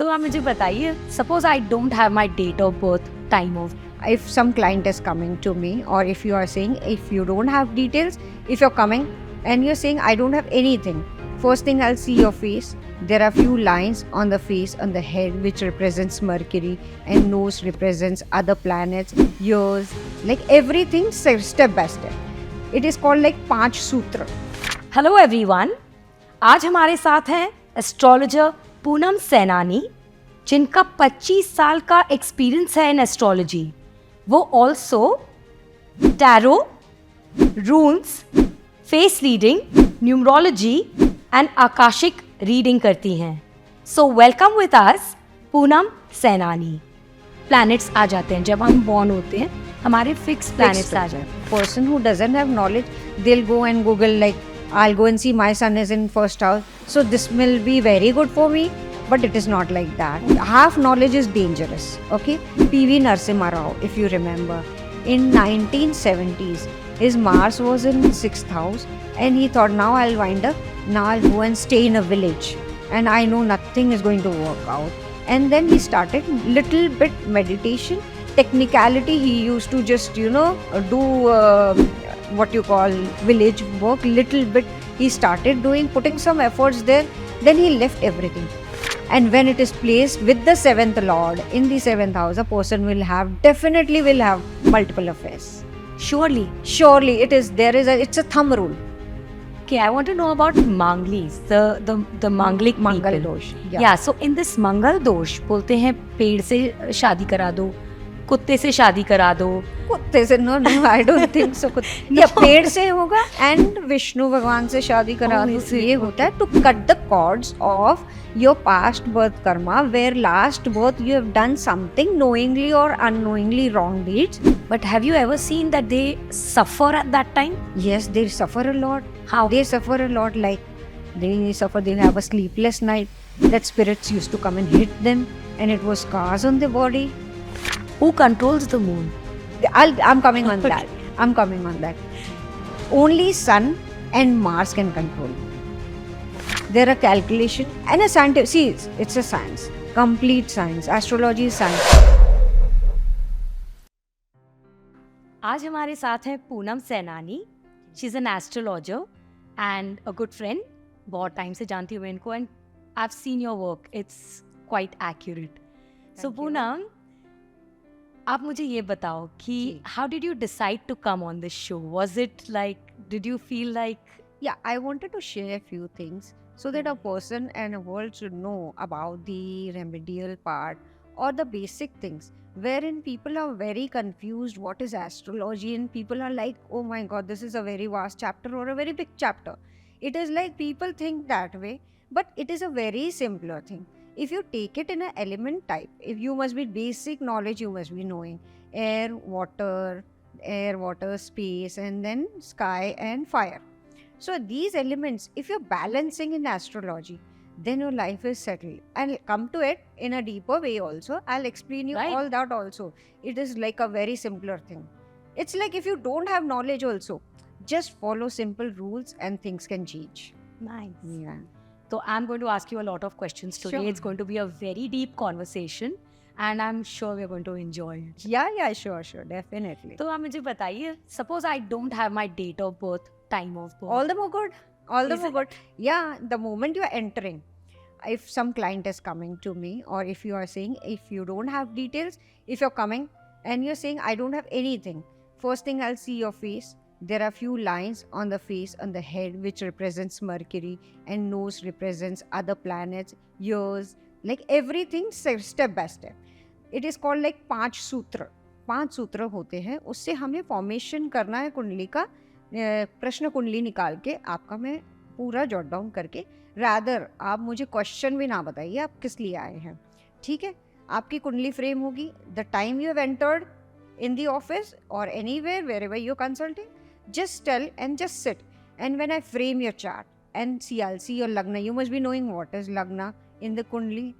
तो आप मुझे बताइए, suppose I don't have my date of birth, time of, If some client is coming to me, or if you are saying if you don't have details, if you're coming and you're saying I don't have anything, first thing I'll see your face. There are few lines on the face, on the head, which represents Mercury, and nose represents other planets, ears, like everything step by step. It is called like 5 sutra. Hello everyone. आज हमारे साथ हैं astrologer Poonam सैनानी, जिनका 25 साल का experience है in astrology. वो also tarot, runes, face reading, numerology and akashic reading करती हैं। So welcome with us Poonam Sainani. Planets आ जाते हैं जब हम बॉर्न होते हैं, हमारे फिक्स प्लैनेट्स आ जाते हैं। Person who doesn't have knowledge, they'll go and Google like, I'll go and see my sun is in first house, so this will be very good for me. But it is not like that. Half knowledge is dangerous. Okay, P.V. Narasimha Rao, if you remember, in 1970s, his Mars was in 6th house, and he thought, now I'll wind up, now I'll go and stay in a village, and I know nothing is going to work out. And then he started little bit meditation, technicality. He used to just do what you call village work, little bit. He started doing, putting some efforts there. Then he left everything. And when it is placed with the 7th lord in the 7th house, a person definitely will have multiple affairs. Surely. It is, it's a thumb rule. Okay, I want to know about Manglis, the Manglik Mangal people. dosh. Yeah, so in this Mangal dosh, बोलते हैं पेड़ से शादी करा दो, कुत्ते से शादी करा दो। कुत्ते से no, I don't think so. या पेड़ से होगा and विष्णु भगवान से शादी करा दो। ये होता है to cut the cords of your past birth karma, where last birth you have done something knowingly or unknowingly wrong deeds. But have you ever seen that they suffer at that time? Yes, they suffer a lot. How? They suffer a lot, like they'll have a sleepless night, that spirits used to come and hit them, and it was scars on their body. Who controls the moon? I'm coming on that. I'm coming on that. Only Sun and Mars can control. There are calculation and a scientific. See, it's a science, complete science. Astrology is science. आज हमारे साथ हैं Poonam Sainani. She is an astrologer and a good friend. बहुत time से जानती हूँ मैं इनको, and I have seen your work, it's quite accurate. So Poonam, आप मुझे ये बताओ कि how did you decide to come on this show? Was it like, did you feel like? Yeah, I wanted to share a few things so that a person and a world should know about the remedial part or the basic things, wherein people are very confused what is astrology, and people are like, oh my god, this is a very vast chapter or a very big chapter. It is like people think that way, but it is a very simpler thing. If you take it in an element type, if you must be basic knowledge, you must be knowing air, water, space, and then sky and fire. So these elements, if you're balancing in astrology, then your life is settled. I'll come to it in a deeper way also. I'll explain you all that also. It is like a very simpler thing. It's like if you don't have knowledge also, just follow simple rules and things can change. Nice. Yeah. So I'm going to ask you a lot of questions today. Sure. It's going to be a very deep conversation and I'm sure we're going to enjoy it. Yeah, sure, definitely. तो आप मुझे बताइए, suppose I don't have my date of birth, time of birth. All the more good. Good. Yeah, the moment you are entering, if some client is coming to me, or if you are saying if you don't have details, if you're coming and you're saying I don't have anything, first thing I'll see your face. There are few lines on the face, on the head, which represents Mercury, and nose represents other planets, ears, like everything step by step. It is called like 5 सूत्र. 5 सूत्र होते हैं, उससे हमें formation करना है कुंडली का। प्रश्न कुंडली निकाल के आपका मैं पूरा जॉट डाउन करके, रादर आप मुझे क्वेश्चन भी ना बताइए आप किस लिए आए हैं, ठीक है? आपकी कुंडली फ्रेम होगी, the time you have entered in the office or anywhere, wherever you're consulting, just tell and just sit. And when I frame your chart and see, I'll see your Lagna. You must be knowing what is Lagna in the Kundli.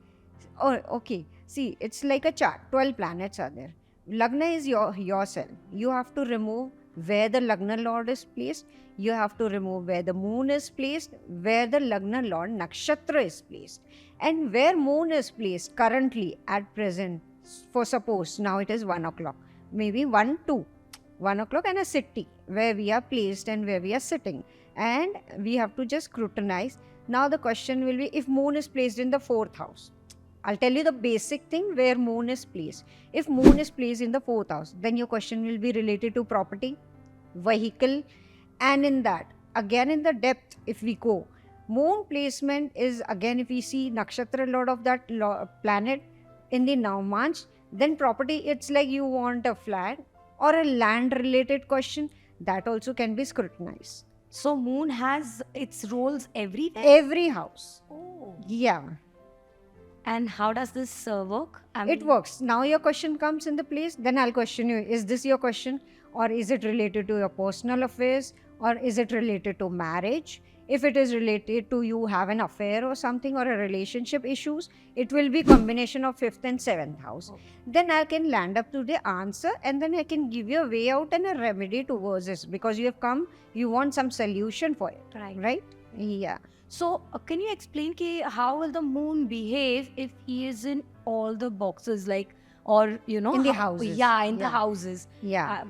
Oh, okay. See, it's like a chart. 12 planets are there. Lagna is your cell. You have to remove where the Lagna Lord is placed. You have to remove where the moon is placed, where the Lagna Lord Nakshatra is placed, and where moon is placed currently at present. For suppose now it is 1 o'clock, maybe 1, 2, 1 o'clock, and a city where we are placed and where we are sitting. And we have to just scrutinize. Now the question will be, if moon is placed in the 4th house, I'll tell you the basic thing where moon is placed. If moon is placed in the 4th house, then your question will be related to property, vehicle, and in that, again in the depth, if we go, moon placement is, again, if we see nakshatra lord of that planet in the Navmanch, then property, it's like you want a flat or a land related question, that also can be scrutinized. So moon has its roles everywhere? Every house. Oh. Yeah. And how does this work? It works. Now your question comes in the place, then I'll question you, is this your question, or is it related to your personal affairs, or is it related to marriage? If it is related to you have an affair or something, or a relationship issues, it will be combination of 5th and 7th house. Okay. Then I can land up to the answer, and then I can give you a way out and a remedy towards this, because you have come, you want some solution for it. Right? Yeah. So, can you explain how will the moon behave if he is in all the boxes, like, or in the houses? Yeah, in the houses. Yeah.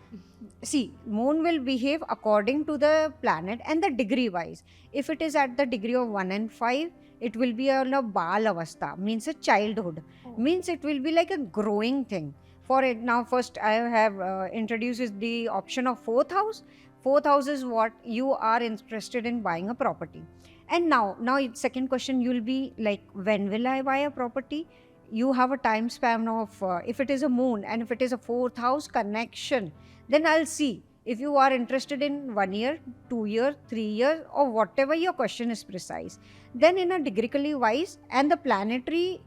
See, moon will behave according to the planet and the degree wise. If it is at the degree of 1 and 5, it will be a Bal Avastha, means a childhood. Means it will be like a growing thing. For it, now first I have introduced the option of 4th house. 4th house is what you are interested in buying a property. And now second question, you'll be like, when will I buy a property? You have a time span of, if it is a moon and if it is a 4th house connection, then I'll see if you are interested in 1 year, 2 years, 3 years, or whatever your question is precise. Then in a degree wise, and the planetary,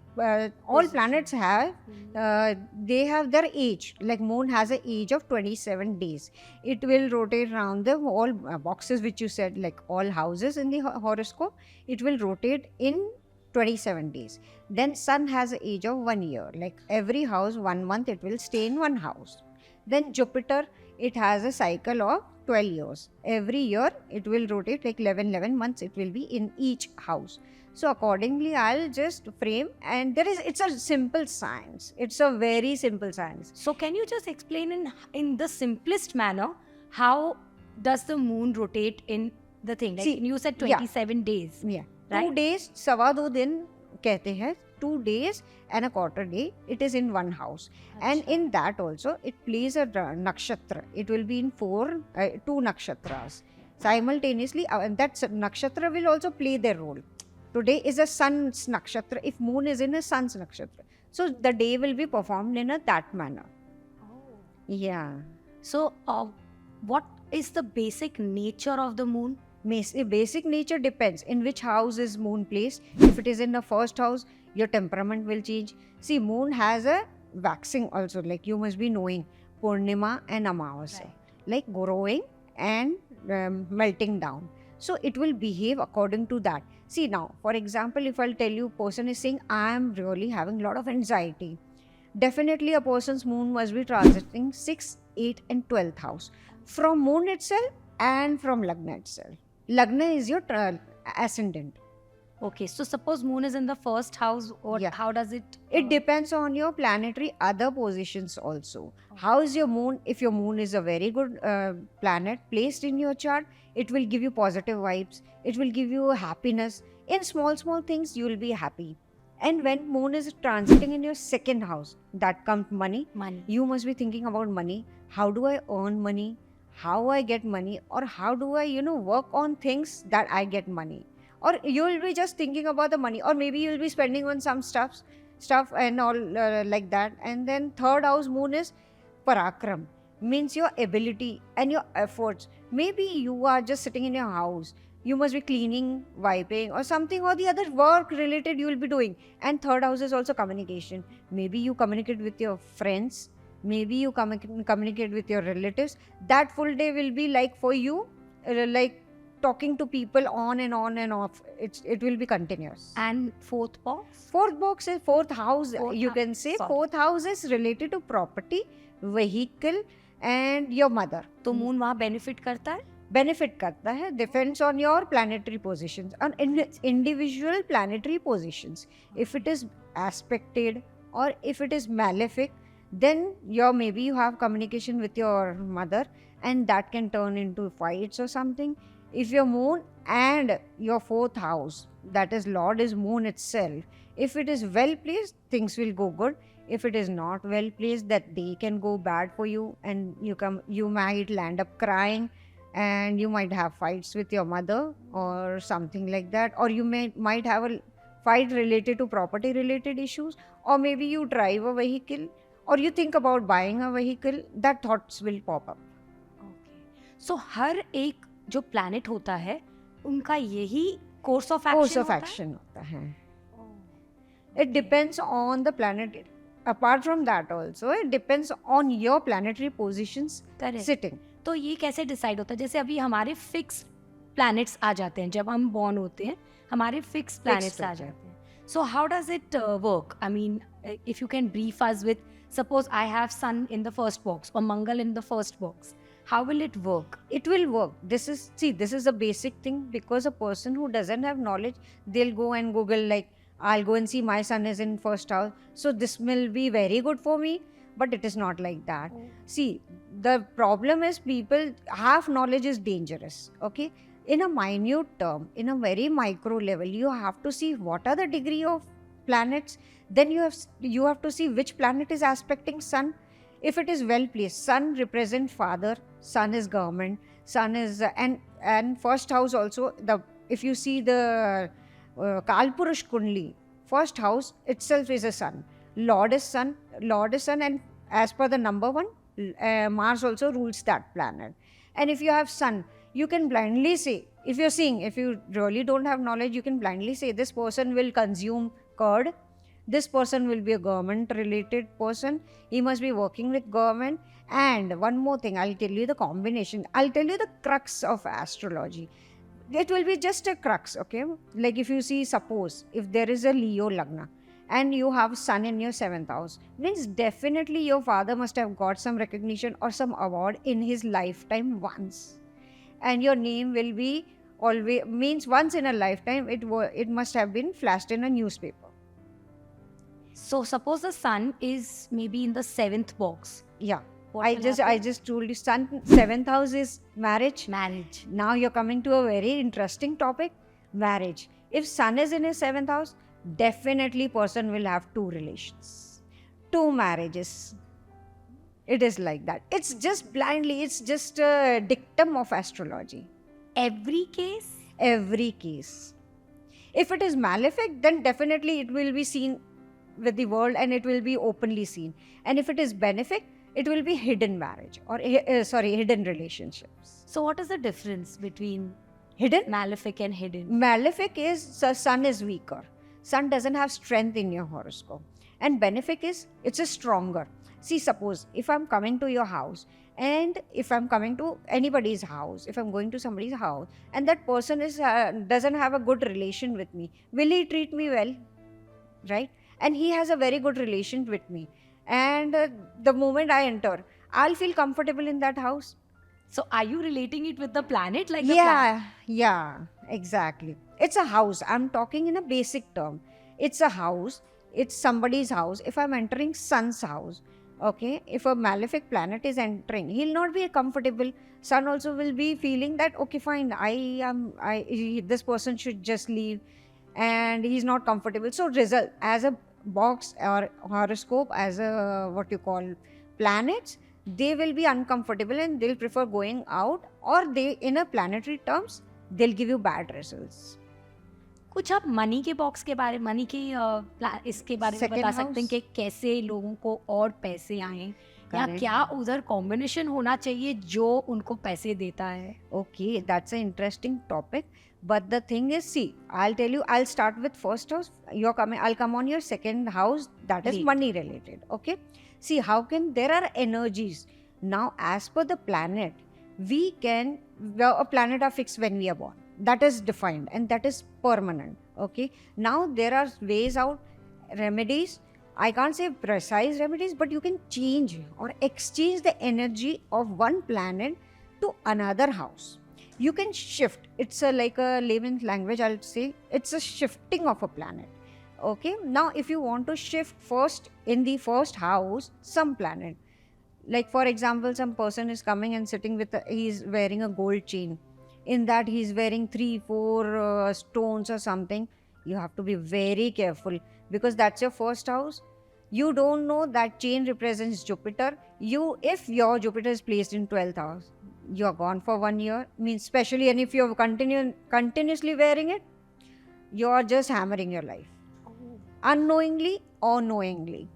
all planets have, they have their age. Like moon has an age of 27 days. It will rotate around the all boxes which you said, like all houses in the horoscope. It will rotate in 27 days. Then sun has an age of 1 year. Like every house, 1 month, it will stay in one house. Then Jupiter, it has a cycle of 12 years. Every year, it will rotate like 11 months. It will be in each house. So accordingly, I'll just frame, and it's a simple science. It's a very simple science. So can you just explain in the simplest manner, how does the moon rotate in the thing? Like, you said 27 days. Yeah. Right? 2 days, sawa do din कहते हैं. 2 days and a quarter day, it is in one house. And in that also, it plays a nakshatra. It will be in 2 nakshatras. Simultaneously, and that nakshatra will also play their role. Today is a sun's nakshatra, if moon is in a sun's nakshatra. So the day will be performed in that manner. Oh. Yeah. So what is the basic nature of the moon? Basic nature depends in which house is moon placed. If it is in the 1st house, your temperament will change. See, moon has a waxing also, like you must be knowing, Purnima and Amavasya, like growing and melting down. So it will behave according to that. See now, for example, if I'll tell you, person is saying, I am really having a lot of anxiety. Definitely a person's moon must be transiting 6th, 8th and 12th house. From moon itself and from Lagna itself. Lagna is your ascendant. Okay, so suppose moon is in the 1st house, how does it? It depends on your planetary other positions also. How is your moon? If your moon is a very good planet placed in your chart, it will give you positive vibes. It will give you happiness. In small things, you will be happy. And when moon is transiting in your 2nd house, that comes money. You must be thinking about money. How do I earn money? How I get money? Or how do I, work on things that I get money? Or you will be just thinking about the money, or maybe you will be spending on some stuff and all like that. And then 3rd house moon is parakram, means your ability and your efforts. Maybe you are just sitting in your house. You must be cleaning, wiping, or something or the other work related you will be doing. And 3rd house is also communication. Maybe you communicate with your friends. Maybe you communicate with your relatives. That full day will be like for you, like talking to people on and off. It will be continuous. And 4th box? 4th box is 4th house. You can say 4th house is related to property, vehicle, and your mother. तो moon वहाँ benefit करता है? Benefit करता है, depends on your planetary positions, on individual planetary positions. If it is aspected और if it is malefic, then maybe you have communication with your mother, and that can turn into fights or something. If your moon and your 4th house, that is Lord is moon itself, if it is well placed, things will go good. If it is not well placed, that day can go bad for you, and you might land up crying, and you might have fights with your mother or something like that, or you might have a fight related to property related issues, or maybe you drive a vehicle, or you think about buying a vehicle, that thoughts will pop up. So हर एक जो planet होता है उनका यही course of action होता है. It depends on the planet. Apart from that also, it depends on your planetary positions sitting. तो ये कैसे डिसाइड होता है? जैसे अभी हमारे फिक्स प्लैनेट्स आ जाते हैं, जब हम बॉर्न होते हैं हमारे फिक्स प्लैनेट्स आ जाते हैं. So how does it work? I mean, if you can brief us with, suppose I have sun in the first box or Mangal in the first box, how will it work? It will work. This is a basic thing, because a person who doesn't have knowledge, they'll go and Google, like, I'll go and see my sun is in first house, so this will be very good for me. But it is not like that. See, the problem is people, half knowledge is dangerous. Okay, in a minute term, in a very micro level, you have to see what are the degree of planets. Then you have to see which planet is aspecting sun. If it is well placed, sun represents father, sun is government, sun is and first house also. If you see the Kalpurush Kundli, first house itself is a sun. Lord is sun, and as per the number 1, Mars also rules that planet. And if you have sun, you can blindly say, if you really don't have knowledge, you can blindly say this person will consume curd, this person will be a government related person, he must be working with government. And one more thing, I'll tell you the combination, I'll tell you the crux of astrology. It will be just a crux, okay? Like if you see, suppose if there is a Leo Lagna and you have sun in your 7th house, means definitely your father must have got some recognition or some award in his lifetime once. And your name will be always, means once in a lifetime, it must have been flashed in a newspaper. So suppose the sun is maybe in the 7th box. Yeah. I just told you, sun 7th house is marriage. Now you're coming to a very interesting topic, marriage. If sun is in his 7th house, definitely person will have 2 relations, 2 marriages. It is like that. It's just blindly, it's just a dictum of astrology. Every case? Every case. If it is malefic, then definitely it will be seen with the world and it will be openly seen. And if it is benefic, it will be hidden marriage or hidden relationships. So what is the difference between hidden, malefic and hidden? Malefic is the sun is weaker. Sun doesn't have strength in your horoscope. And benefic is, it's a stronger. See, suppose if I'm coming to your house and if I'm coming to anybody's house, if I'm going to somebody's house and that person is doesn't have a good relation with me, will he treat me well? Right? And he has a very good relation with me. And the moment I enter, I'll feel comfortable in that house. So are you relating it with the planet? Like yeah, exactly. It's a house. I'm talking in a basic term. It's a house. It's somebody's house. If I'm entering sun's house, okay, if a malefic planet is entering, he'll not be comfortable. Sun also will be feeling that, okay, fine, this person should just leave, and he's not comfortable. So result, as a box or horoscope, as a what you call planets, they will be uncomfortable and they'll prefer going out, or they, in a planetary terms, they'll give you bad results. कुछ आप money के box के बारे, money के इसके बारे में बता सकते हैं कि कैसे लोगों को और पैसे आए, या क्या उधर कॉम्बिनेशन होना चाहिए जो उनको पैसे देता है? Okay, that's an interesting topic. But the thing is, see, I'll tell you, I'll start with first house. I'll come on your second house, that is money related. Okay. See, there are energies. Now, as per the planet, a planet are fixed when we are born. That is defined and that is permanent. Okay. Now, there are ways out, remedies, I can't say precise remedies, but you can change or exchange the energy of one planet to another house. You can shift. It's like a layman's language, I'll say. It's a shifting of a planet. Okay. Now, if you want to shift first in the first house, some planet, like for example, some person is coming and sitting with, he's wearing a gold chain. In that, he's wearing 3, 4 stones or something. You have to be very careful because that's your first house. You don't know that chain represents Jupiter. If your Jupiter is placed in 12th house, you're gone for 1 year. Means especially, and if you're continuously wearing it, you're just hammering your life, unknowingly or knowingly.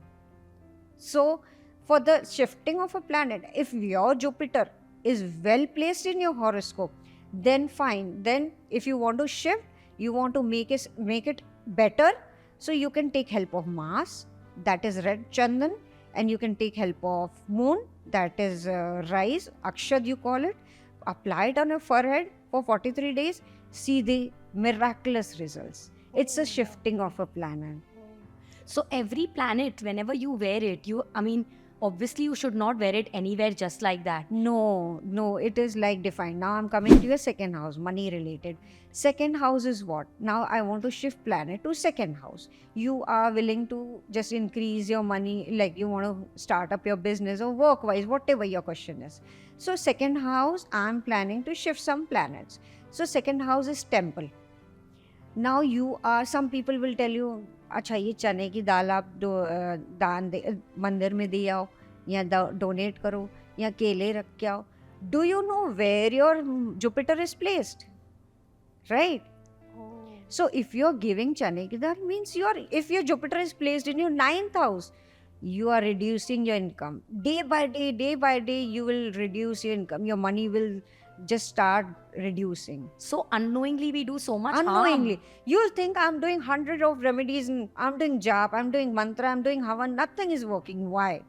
So, for the shifting of a planet, if your Jupiter is well placed in your horoscope, then fine. Then, if you want to shift, you want to make it better, so you can take help of Mars, that is red chandan, and you can take help of moon, that is rice, akshad you call it. Apply it on your forehead for 43 days, see the miraculous results. It's a shifting of a planet. So every planet, whenever you wear it, obviously you should not wear it anywhere just like that. No, it is like defined. Now I'm coming to your second house, money related. Second house is what? Now I want to shift planet to second house. You are willing to just increase your money, like you want to start up your business or work wise, whatever your question is. So second house, I'm planning to shift some planets. So second house is temple. Now some people will tell you, अच्छा ये चने की दाल आप दान दे मंदिर में दे आओ या डोनेट करो या केले रख के आओ. Do you know where your Jupiter is placed? Right? So if you're giving chane ki dal, means if your Jupiter is placed in your 9th house, you are reducing your income. Day by day, you will reduce your income. Your money will just start reducing. So unknowingly we do so much unknowingly harm. You think I'm doing 100 of remedies and I'm doing jap, I'm doing mantra, I'm doing havan, nothing is working. Why?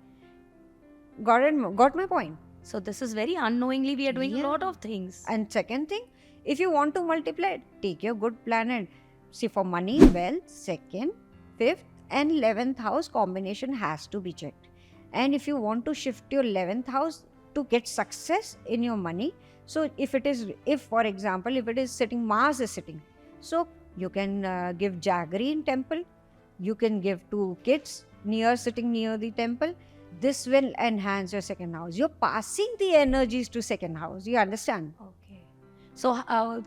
Got my point? So this is very unknowingly we are doing Yeah. a lot of things. And second thing, if you want to multiply, take your good planet. See, for money, wealth, 2nd, 5th and 11th house combination has to be checked. And if you want to shift your 11th house to get success in your money, so if for example, if it is sitting, Mars is sitting, so you can give jaggery in temple, you can give to kids sitting near the temple. This will enhance your second house. You're passing the energies to second house. You understand? Okay. So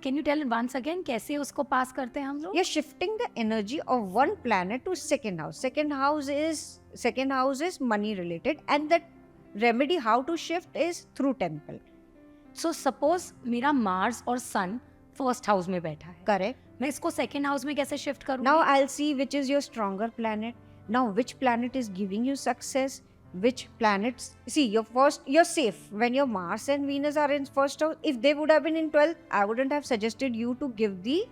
can you tell once again कैसे उसको pass करते हैं हम लोग? You're shifting the energy of one planet to second house. Second house is money related, and that remedy how to shift is through temple. So suppose मेरा Mars और Sun first house में बैठा है. Correct. मैं इसको second house में कैसे shift करूँगी? Now I'll see which is your stronger planet. Now which planet is giving you success? Which planets? See, you're safe when your Mars and Venus are in first house. If they would have been in 12th, I wouldn't have suggested you to give the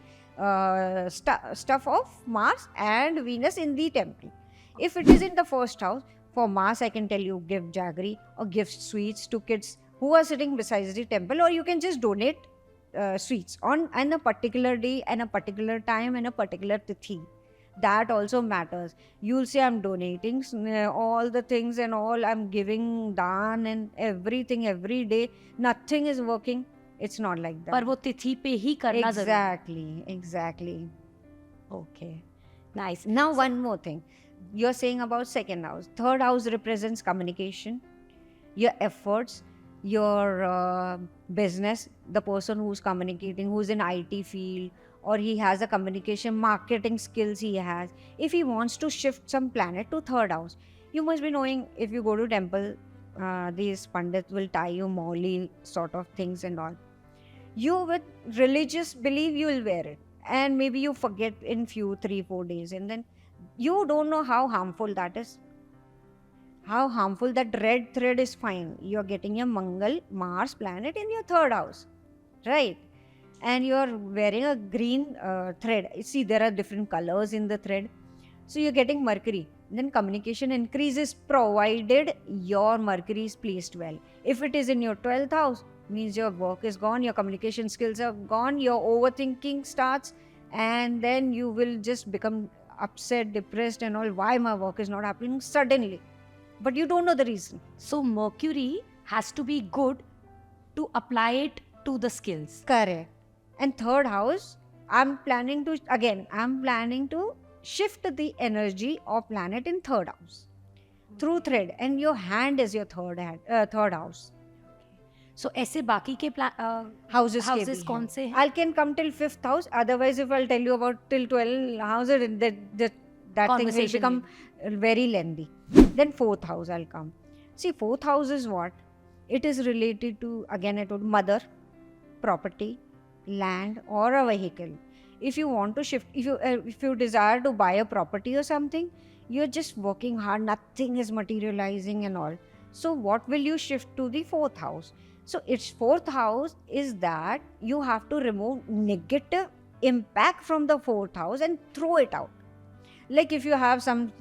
stuff of Mars and Venus in the temple. If it is in the first house, for Mars I can tell you give jaggery or give sweets to kids who are sitting besides the temple, or you can just donate sweets on a particular day and a particular time and a particular tithi. That also matters. You'll say I'm donating all the things and all, I'm giving daan and everything every day. Nothing is working. It's not like that. पर वो तिथि पे ही करना जरूरी. Exactly. Okay. Nice. Now one more thing. You're saying about second house. Third house represents communication, your efforts, your business, the person who's communicating, who's in IT field, or he has a communication marketing skills he has. If he wants to shift some planet to third house, you must be knowing, if you go to temple, these pandits will tie you mauli sort of things and all. You with religious belief, you will wear it, and maybe you forget in few 3-4 days, and then you don't know how harmful that is. How harmful that red thread is. Fine, you're getting a Mangal Mars planet in your third house, right? And you're wearing a green thread. See, there are different colors in the thread. So you're getting Mercury. Then communication increases provided your Mercury is placed well. If it is in your 12th house, means your work is gone, your communication skills are gone, your overthinking starts, and then you will just become upset, depressed and all, why my work is not happening suddenly. But you don't know the reason. So Mercury has to be good to apply it to the skills. Correct. And third house, I'm planning to shift the energy of planet in third house through thread, and your hand is your third house. So ऐसे बाकी के Houses कौन से हैं? I can come till 5th house. Otherwise, if I'll tell you about till 12 houses, that thing will become very lengthy. Then 4th house I'll come. See, 4th house is what? It is related to, again I told, mother, property, land or a vehicle. If you want to shift, if you desire to buy a property or something, you're just working hard, nothing is materializing and all. So what will you shift to the 4th house? So its 4th house is that you have to remove negative impact from the 4th house and throw it out. Like if you have some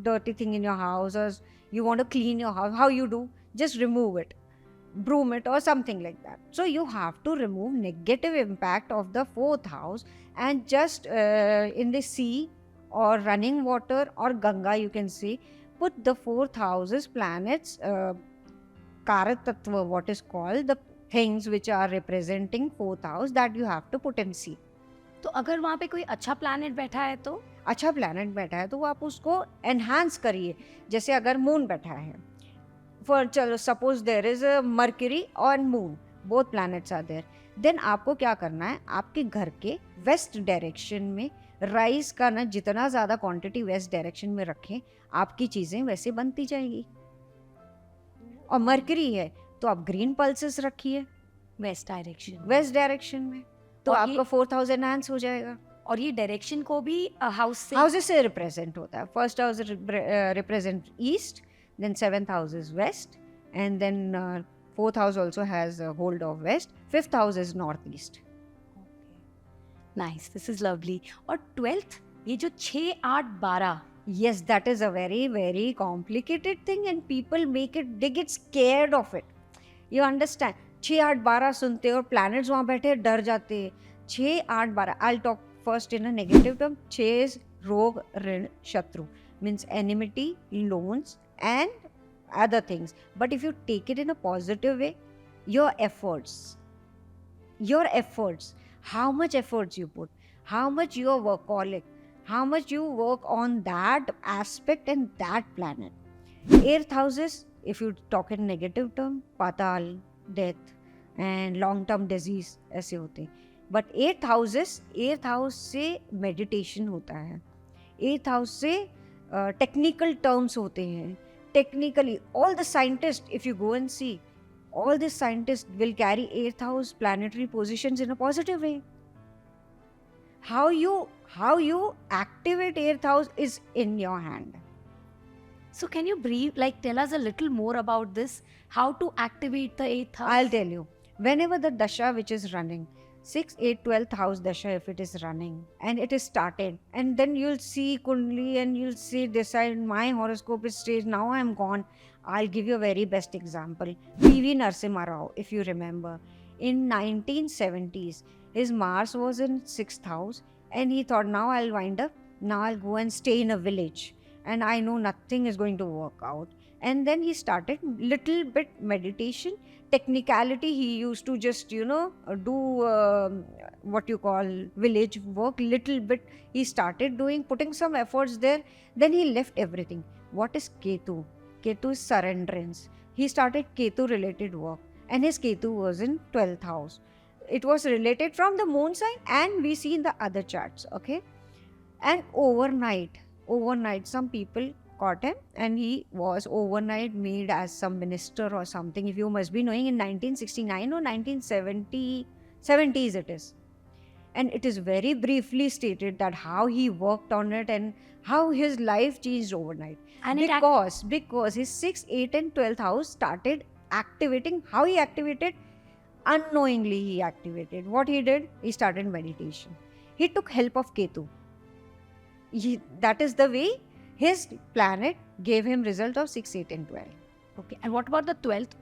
dirty thing in your house, or you want to clean your house, how you do? Just remove it, broom it or something like that. So you have to remove negative impact of the 4th house, and just in the sea or running water or Ganga, you can see, put the 4th houses, planets, Karat Tattva, what is called, the things which are representing 4th house, that you have to put in sea. तो अगर वहाँ पे कोई अच्छा planet बैठा है तो अच्छा प्लैनेट बैठा है तो वो आप उसको एनहांस करिए. जैसे अगर मून बैठा है, फॉर चलो suppose there is a Mercury और moon, both planets are there, then आपको क्या करना है, आपके घर के वेस्ट डायरेक्शन में राइस का ना जितना ज़्यादा क्वांटिटी वेस्ट डायरेक्शन में रखें, आपकी चीज़ें वैसे बनती जाएगी. और मर्क्यूरी है तो आप ग्रीन पल्सेस रखिए वेस्ट डायरेक्शन में, तो आपका 4th हाउस एनहांस हो जाएगा. और ये डायरेक्शन को भी हाउसेस से रिप्रेजेंट होता है. First house represent east, then 7th house is west, and then 4th house also has a hold of west, 5th house is northeast. Nice, this is lovely. और 12th, ये जो 6, 8, 12, yes, that is a very very complicated thing and people they get scared of it. You understand? 6, 8, 12 सुनते और planets वहाँ बैठे डर जाते. 6, 8, 12, I'll talk first in a negative term. 6 is रोग, ऋण, शत्रु, means enmity, loans and other things. But if you take it in a positive way, your efforts, how much efforts you put, how much you are workaholic, how much you work on that aspect and that planet. 8th houses, if you talk in negative term, patal, death and long term disease ऐसे होते. But 8th house से meditation होता है. 8th house से technical terms होते हैं. Technically, all the scientists, if you go and see, all the scientists will carry 8th house planetary positions in a positive way. How you activate 8th house is in your hand. So can you tell us a little more about this? How to activate the 8th house? I'll tell you. Whenever the dasha which is running, 6, 8, 12th house dasha, if it is running and it is started, and then you'll see Kundali and you'll see decide my horoscope is stage, now I'm gone. I'll give you a very best example. P.V. Narasimha Rao, if you remember, in 1970s, his Mars was in 6th house and he thought, now I'll wind up, now I'll go and stay in a village and I know nothing is going to work out. And then he started little bit meditation, technicality. He used to just, do what you call village work, little bit. He started putting some efforts there. Then he left everything. What is Ketu? Ketu is surrenderance. He started Ketu related work and his Ketu was in 12th house. It was related from the moon sign and we see in the other charts, okay? And overnight, some people caught him and he was overnight made as some minister or something. If you must be knowing, in 1969 or 1970s it is. And it is very briefly stated that how he worked on it and how his life changed overnight. And because his 6th, 8th and 12th house started activating. How he activated? Unknowingly he activated. What he did? He started meditation. He took help of Ketu. That is the way his planet gave him result of 6, 8 and 12. Okay. And what about the 12th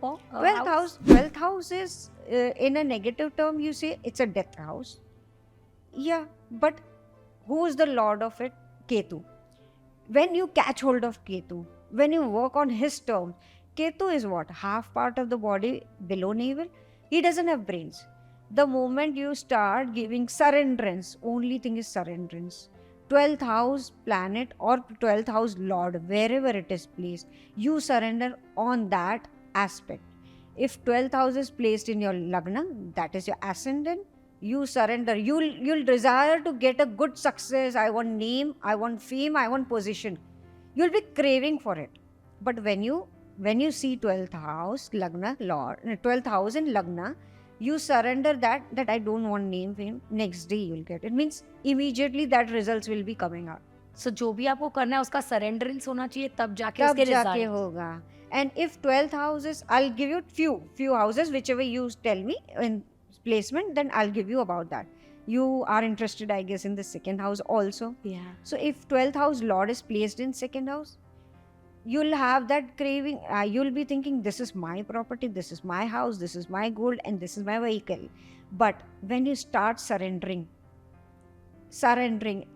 house? 12th house is, in a negative term, you say it's a death house. Yeah, but who is the lord of it? Ketu. When you catch hold of Ketu, when you work on his terms, Ketu is what? Half part of the body below navel. He doesn't have brains. The moment you start giving surrenderance, only thing is surrenderance. 12th house planet or 12th house lord, wherever it is placed, you surrender on that aspect. If 12th house is placed in your lagna, that is your ascendant, you surrender. You'll desire to get a good success. I want name, I want fame, I want position. You'll be craving for it. But when you see 12th house lagna lord, 12th house in lagna, you surrender that I don't want name, fame. Next day you'll get it. Means immediately that results will be coming out. So जो भी आपको करना है उसका surrenderance होना चाहिए, तब जाके तब उसके जाके results. होगा. And if 12th house is, I'll give you few houses, whichever you tell me in placement, then I'll give you about that. You are interested, I guess, in the second house also. Yeah. So if 12th house lord is placed in second house, you'll have that craving. You'll be thinking, this is my property, this is my house, this is my gold, and this is my vehicle. But when you start surrendering,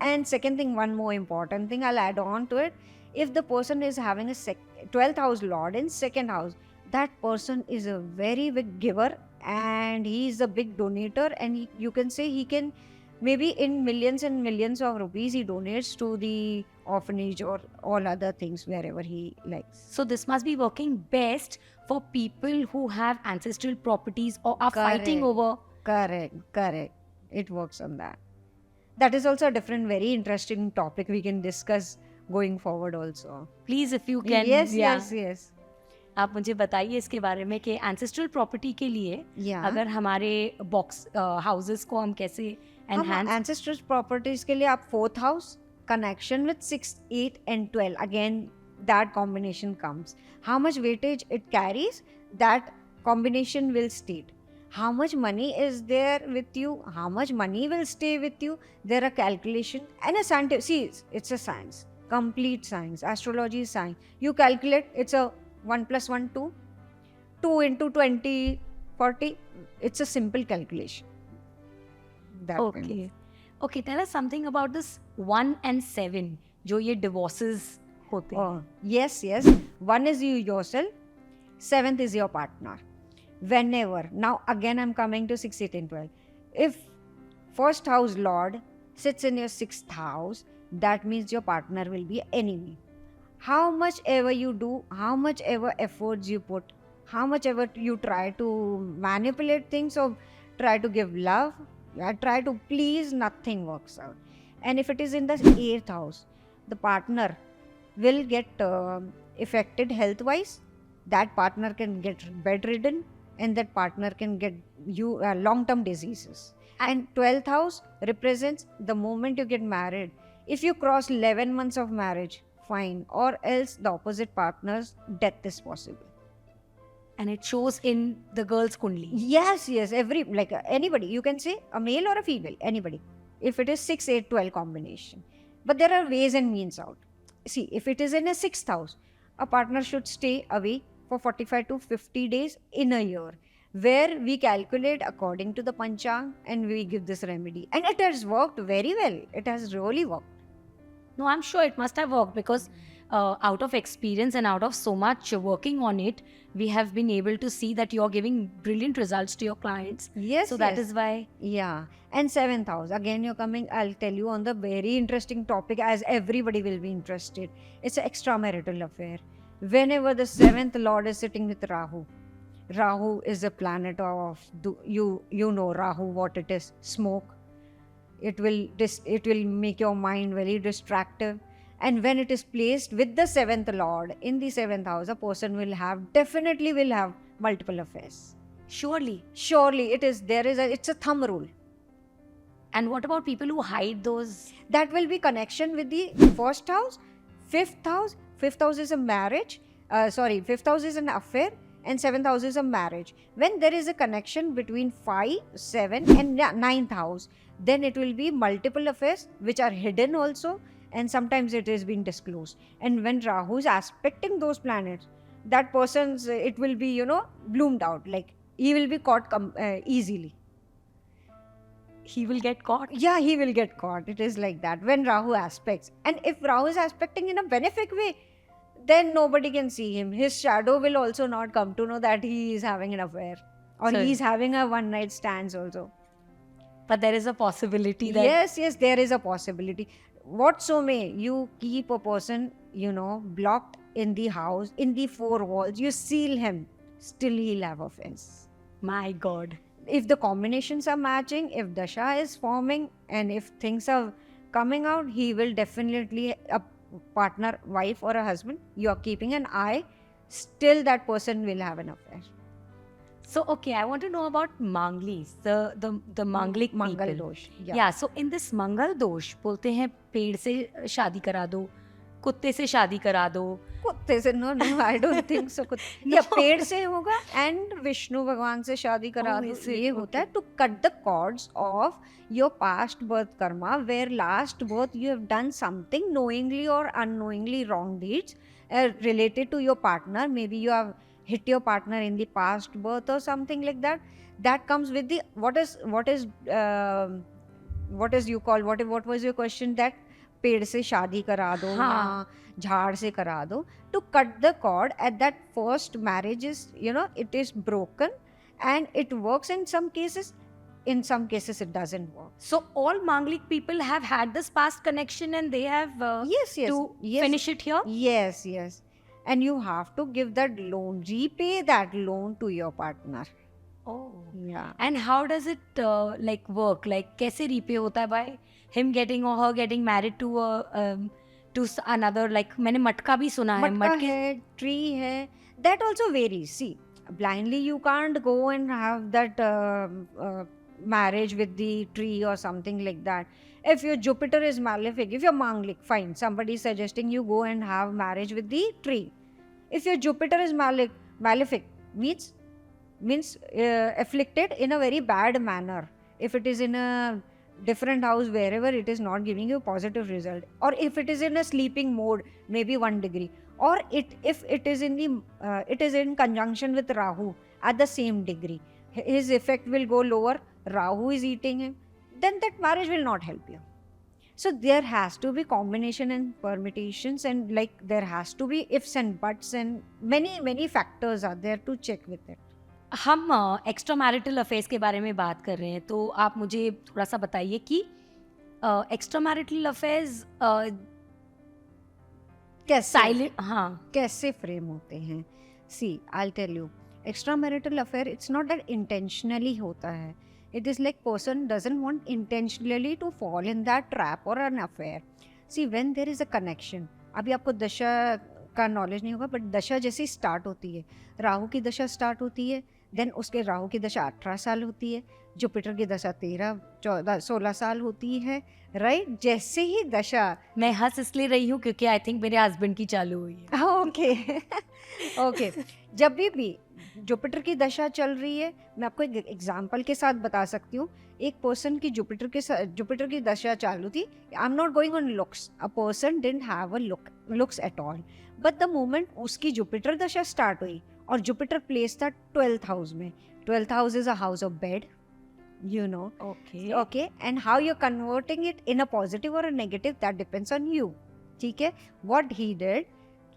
and second thing, one more important thing I'll add on to it, if the person is having a 12th house lord in second house, that person is a very big giver and he is a big donator, and you can say he can maybe in millions and millions of rupees he donates to the orphanage or all other things wherever he likes. So this must be working best for people who have ancestral properties or are fighting over. Correct. It works on that. That is also a different, very interesting topic we can discuss going forward also. Please, if you can. Yes. आप मुझे बताइए इसके बारे में कि ancestral property के लिए अगर हमारे box houses को हम कैसे enhance. Ancestral properties के लिए आप 4th house connection with 6, 8 and 12. Again, that combination comes. How much weightage it carries, that combination will state. How much money is there with you? How much money will stay with you? There are calculation and a scientific. See, it's a science, complete science. Astrology is science. You calculate, it's a 1 + 1 2, 2 into 20, 40. It's a simple calculation. That Okay. Okay, tell us something about this 1 and 7, जो ये divorces होते हैं. Yes. 1 is you yourself, 7th is your partner. Whenever, now again I'm coming to 6, 8 and 12. If first house lord sits in your 6th house, that means your partner will be enemy. How much ever you do, how much ever efforts you put, how much ever you try to manipulate things or try to give love, try to please, nothing works out. And if it is in the 8th house, the partner will get affected health wise. That partner can get bedridden, and that partner can get you long-term diseases. And 12th house represents the moment you get married. If you cross 11 months of marriage, fine, or else the opposite partner's death is possible. And it shows in the girl's kundli. Yes, anybody, you can say a male or a female, anybody. If it is 6, 8, 12 combination. But there are ways and means out. See, if it is in a 6th house, a partner should stay away for 45 to 50 days in a year, where we calculate according to the panchang and we give this remedy. And it has worked very well. It has really worked. No, I'm sure it must have worked because out of experience and out of so much working on it, we have been able to see that you're giving brilliant results to your clients. Yes. So that is why. Yeah. And 7th house. Again, you're coming, I'll tell you on the very interesting topic as everybody will be interested. It's an extramarital affair. Whenever the 7th lord is sitting with Rahu, Rahu is a planet of, you know Rahu, what it is, smoke. It will make your mind very distractive. And when it is placed with the 7th lord in the 7th house, a person definitely will have multiple affairs. Surely. It's a thumb rule. And what about people who hide those? That will be connection with the 1st house, 5th house. 5th house is a marriage. 5th house is an affair and 7th house is a marriage. When there is a connection between 5, 7 and 9th house, then it will be multiple affairs which are hidden also, and sometimes it is being disclosed. And when Rahu is aspecting those planets, that person's, it will be, bloomed out. Like he will be caught easily. he will get caught. Yeah, he will get caught. It is like that when Rahu aspects. And if Rahu is aspecting in a benefic way, then nobody can see him. His shadow will also not come to know that he is having an affair or So- he is having a one night stands also. But there is a possibility that Yes, there is a possibility. What so may, you keep a person, blocked in the house, in the four walls, you seal him, still he'll have affairs. my God. If the combinations are matching, if dasha is forming, and if things are coming out, he will definitely, a partner, wife or a husband, you are keeping an eye, still that person will have an affair. So okay, I want to know about Manglis, the Manglik Mangal people. dosh. Yeah, so in this Mangal dosh बोलते हैं पेड़ से शादी करा दो, कुत्ते से शादी करा दो. कुत्ते से no, I don't think so. या पेड़ से होगा and विष्णु भगवान से शादी करा दो. ऐसे, ये होता है to cut the cords of your past birth karma, where last birth you have done something knowingly or unknowingly wrong deeds related to your partner. Maybe you have hit your partner in the past birth or something like that. That comes with the what was your question, that पेड़ से शादी करा दो, हाँ. झाड़ से करा दो. To cut the cord at that first marriage is, it is broken, and it works in some cases. In some cases it doesn't work. So all Manglik people have had this past connection and they have Yes. to finish it here. Yes. And you have to give that loan, repay that loan to your partner. Oh. Yeah. And how does it work? Like कैसे repay होता है by him getting or her getting married to another, like मैंने मटका भी सुना है. मटका है, tree है, that also varies. See, blindly you can't go and have that marriage with the tree or something like that. If your Jupiter is malefic, if you're Manglik, fine, somebody is suggesting you go and have marriage with the tree. If your Jupiter is malefic, means afflicted in a very bad manner. If it is in a different house, wherever it is not giving you positive result, or if it is in a sleeping mode, maybe 1 degree, or if it is in conjunction with Rahu at the same degree, his effect will go lower. Rahu is eating him, then that marriage will not help you. So there has to be combination and permutations, and there has to be ifs and buts, and many factors are there to check with it. हम extra marital affairs के बारे में बात कर रहे हैं, तो आप मुझे थोड़ा सा बताइए कि एक्स्ट्रा मैरिटल अफेयर्स कैसे फ्रेम होते हैं. See, I tell you, extra marital affair, it's not that intentionally होता है. It is like person doesn't want intentionally to fall in that trap or an affair. See, when there is a connection, अभी आपको दशा का knowledge नहीं होगा, but दशा जैसे स्टार्ट होती है, राहु की दशा स्टार्ट होती है, देन उसके राहु की दशा 18 साल होती है, जुपिटर की दशा 13, 14, 16 साल होती है, राइट. जैसे ही दशा, मैं हंस इसलिए रही हूँ क्योंकि आई थिंक मेरे हस्बैंड की चालू हुई है. ओके. जब भी जुपिटर की दशा चल रही है, मैं आपको एक एग्जांपल के साथ बता सकती हूँ. एक पर्सन की जुपिटर की दशा चालू थी. I am not going on looks. A person didn't have a looks at all, but the moment उसकी जुपिटर दशा स्टार्ट हुई और जुपिटर प्लेस था 12th हाउस में. 12th house is a house of bed, okay, and how you're converting it in a positive or a negative, that depends on you. ठीक है. What he did,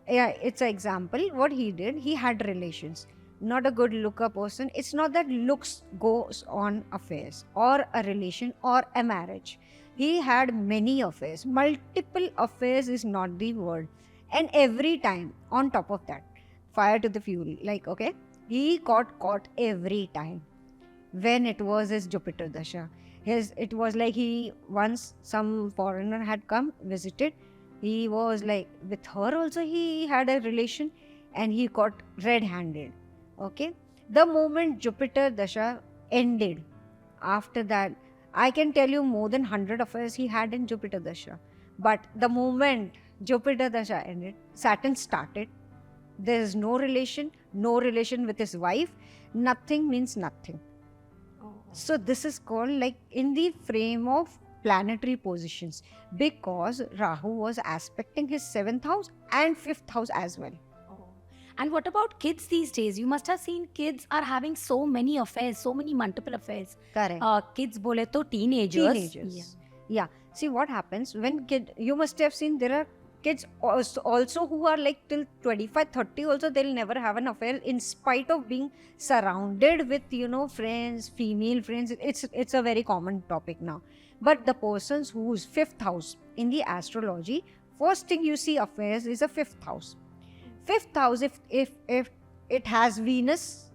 it's an example. What he did, he had relations. Not a good looker person. It's not that looks goes on affairs or a relation or a marriage. He had many affairs. Multiple affairs is not the word. And every time, on top of that, fire to the fuel. Okay, he got caught every time when it was his Jupiter dasha. It was like once some foreigner had come, visited. He was like, with her also he had a relation, and he got red-handed. Okay, the moment Jupiter dasha ended, after that, I can tell you more than 100 affairs he had in Jupiter dasha. But the moment Jupiter dasha ended, Saturn started. There is no relation with his wife. Nothing means nothing. So this is called in the frame of planetary positions, because Rahu was aspecting his 7th house and 5th house as well. And what about kids these days? You must have seen kids are having so many affairs, so many multiple affairs. Correct. Kids bole to teenagers. Teenagers. Yeah. See what happens when you must have seen there are kids also who are like till 25, 30 also they'll never have an affair in spite of being surrounded with, friends, female friends. It's a very common topic now. But the persons whose fifth house in the astrology, first thing you see affairs is a fifth house. Fifth house, if it has Venus,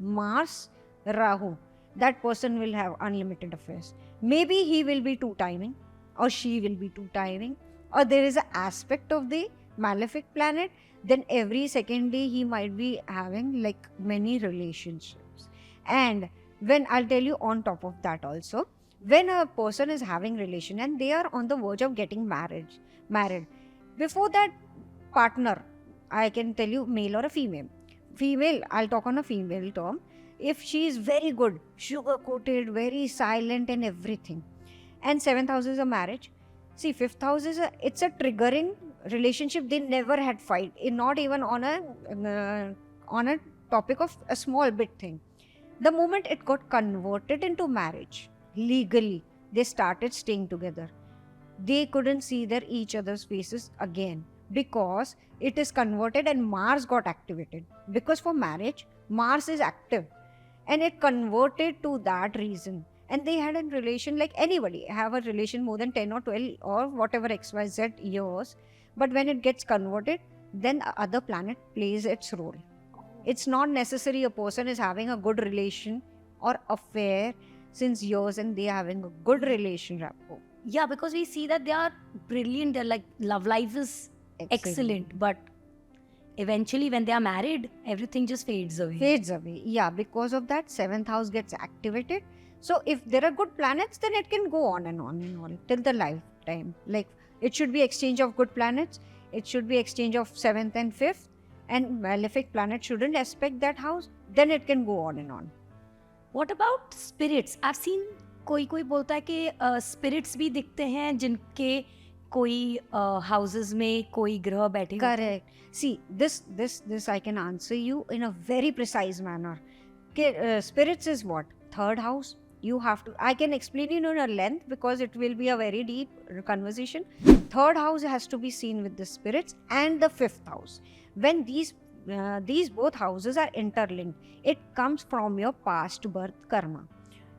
Mars, Rahu, that person will have unlimited affairs. Maybe he will be two-timing or she will be two-timing, or there is an aspect of the malefic planet, then every second day he might be having like many relationships. And when I'll tell you on top of that also, when a person is having relation and they are on the verge of getting married, before that partner, I can tell you male or a female. Female, I'll talk on a female term. If she is very good, sugar-coated, very silent and everything, and 7th house is a marriage. See, 5th house is it's a triggering relationship. They never had fight, not even on a topic of a small bit thing. The moment it got converted into marriage, legally, they started staying together. They couldn't see each other's faces again because it is converted and Mars got activated. Because for marriage, Mars is active and it converted to that reason. And they had a relation like anybody, have a relation more than 10 or 12 or whatever XYZ years. But when it gets converted, then other planet plays its role. It's not necessary a person is having a good relation or affair since years and they are having a good relation rapport. Yeah, because we see that they are brilliant. They're like, love life is excellent. But eventually when they are married, everything just fades away. Yeah, because of that 7th house gets activated. So if there are good planets, then it can go on and on and on till the lifetime. Like it should be exchange of good planets. It should be exchange of 7th and 5th. And malefic planet shouldn't aspect that house. Then it can go on and on. What about spirits? I've seen कोई बोलता है कि spirits भी दिखते हैं जिनके कोई houses में कोई ग्रह बैठे. Correct. See, this I can answer you in a very precise manner. Spirits is what? 3rd house. You have to, I can explain you in a length because it will be a very deep conversation. 3rd house has to be seen with the spirits and the 5th house. When these both houses are interlinked, it comes from your past birth karma.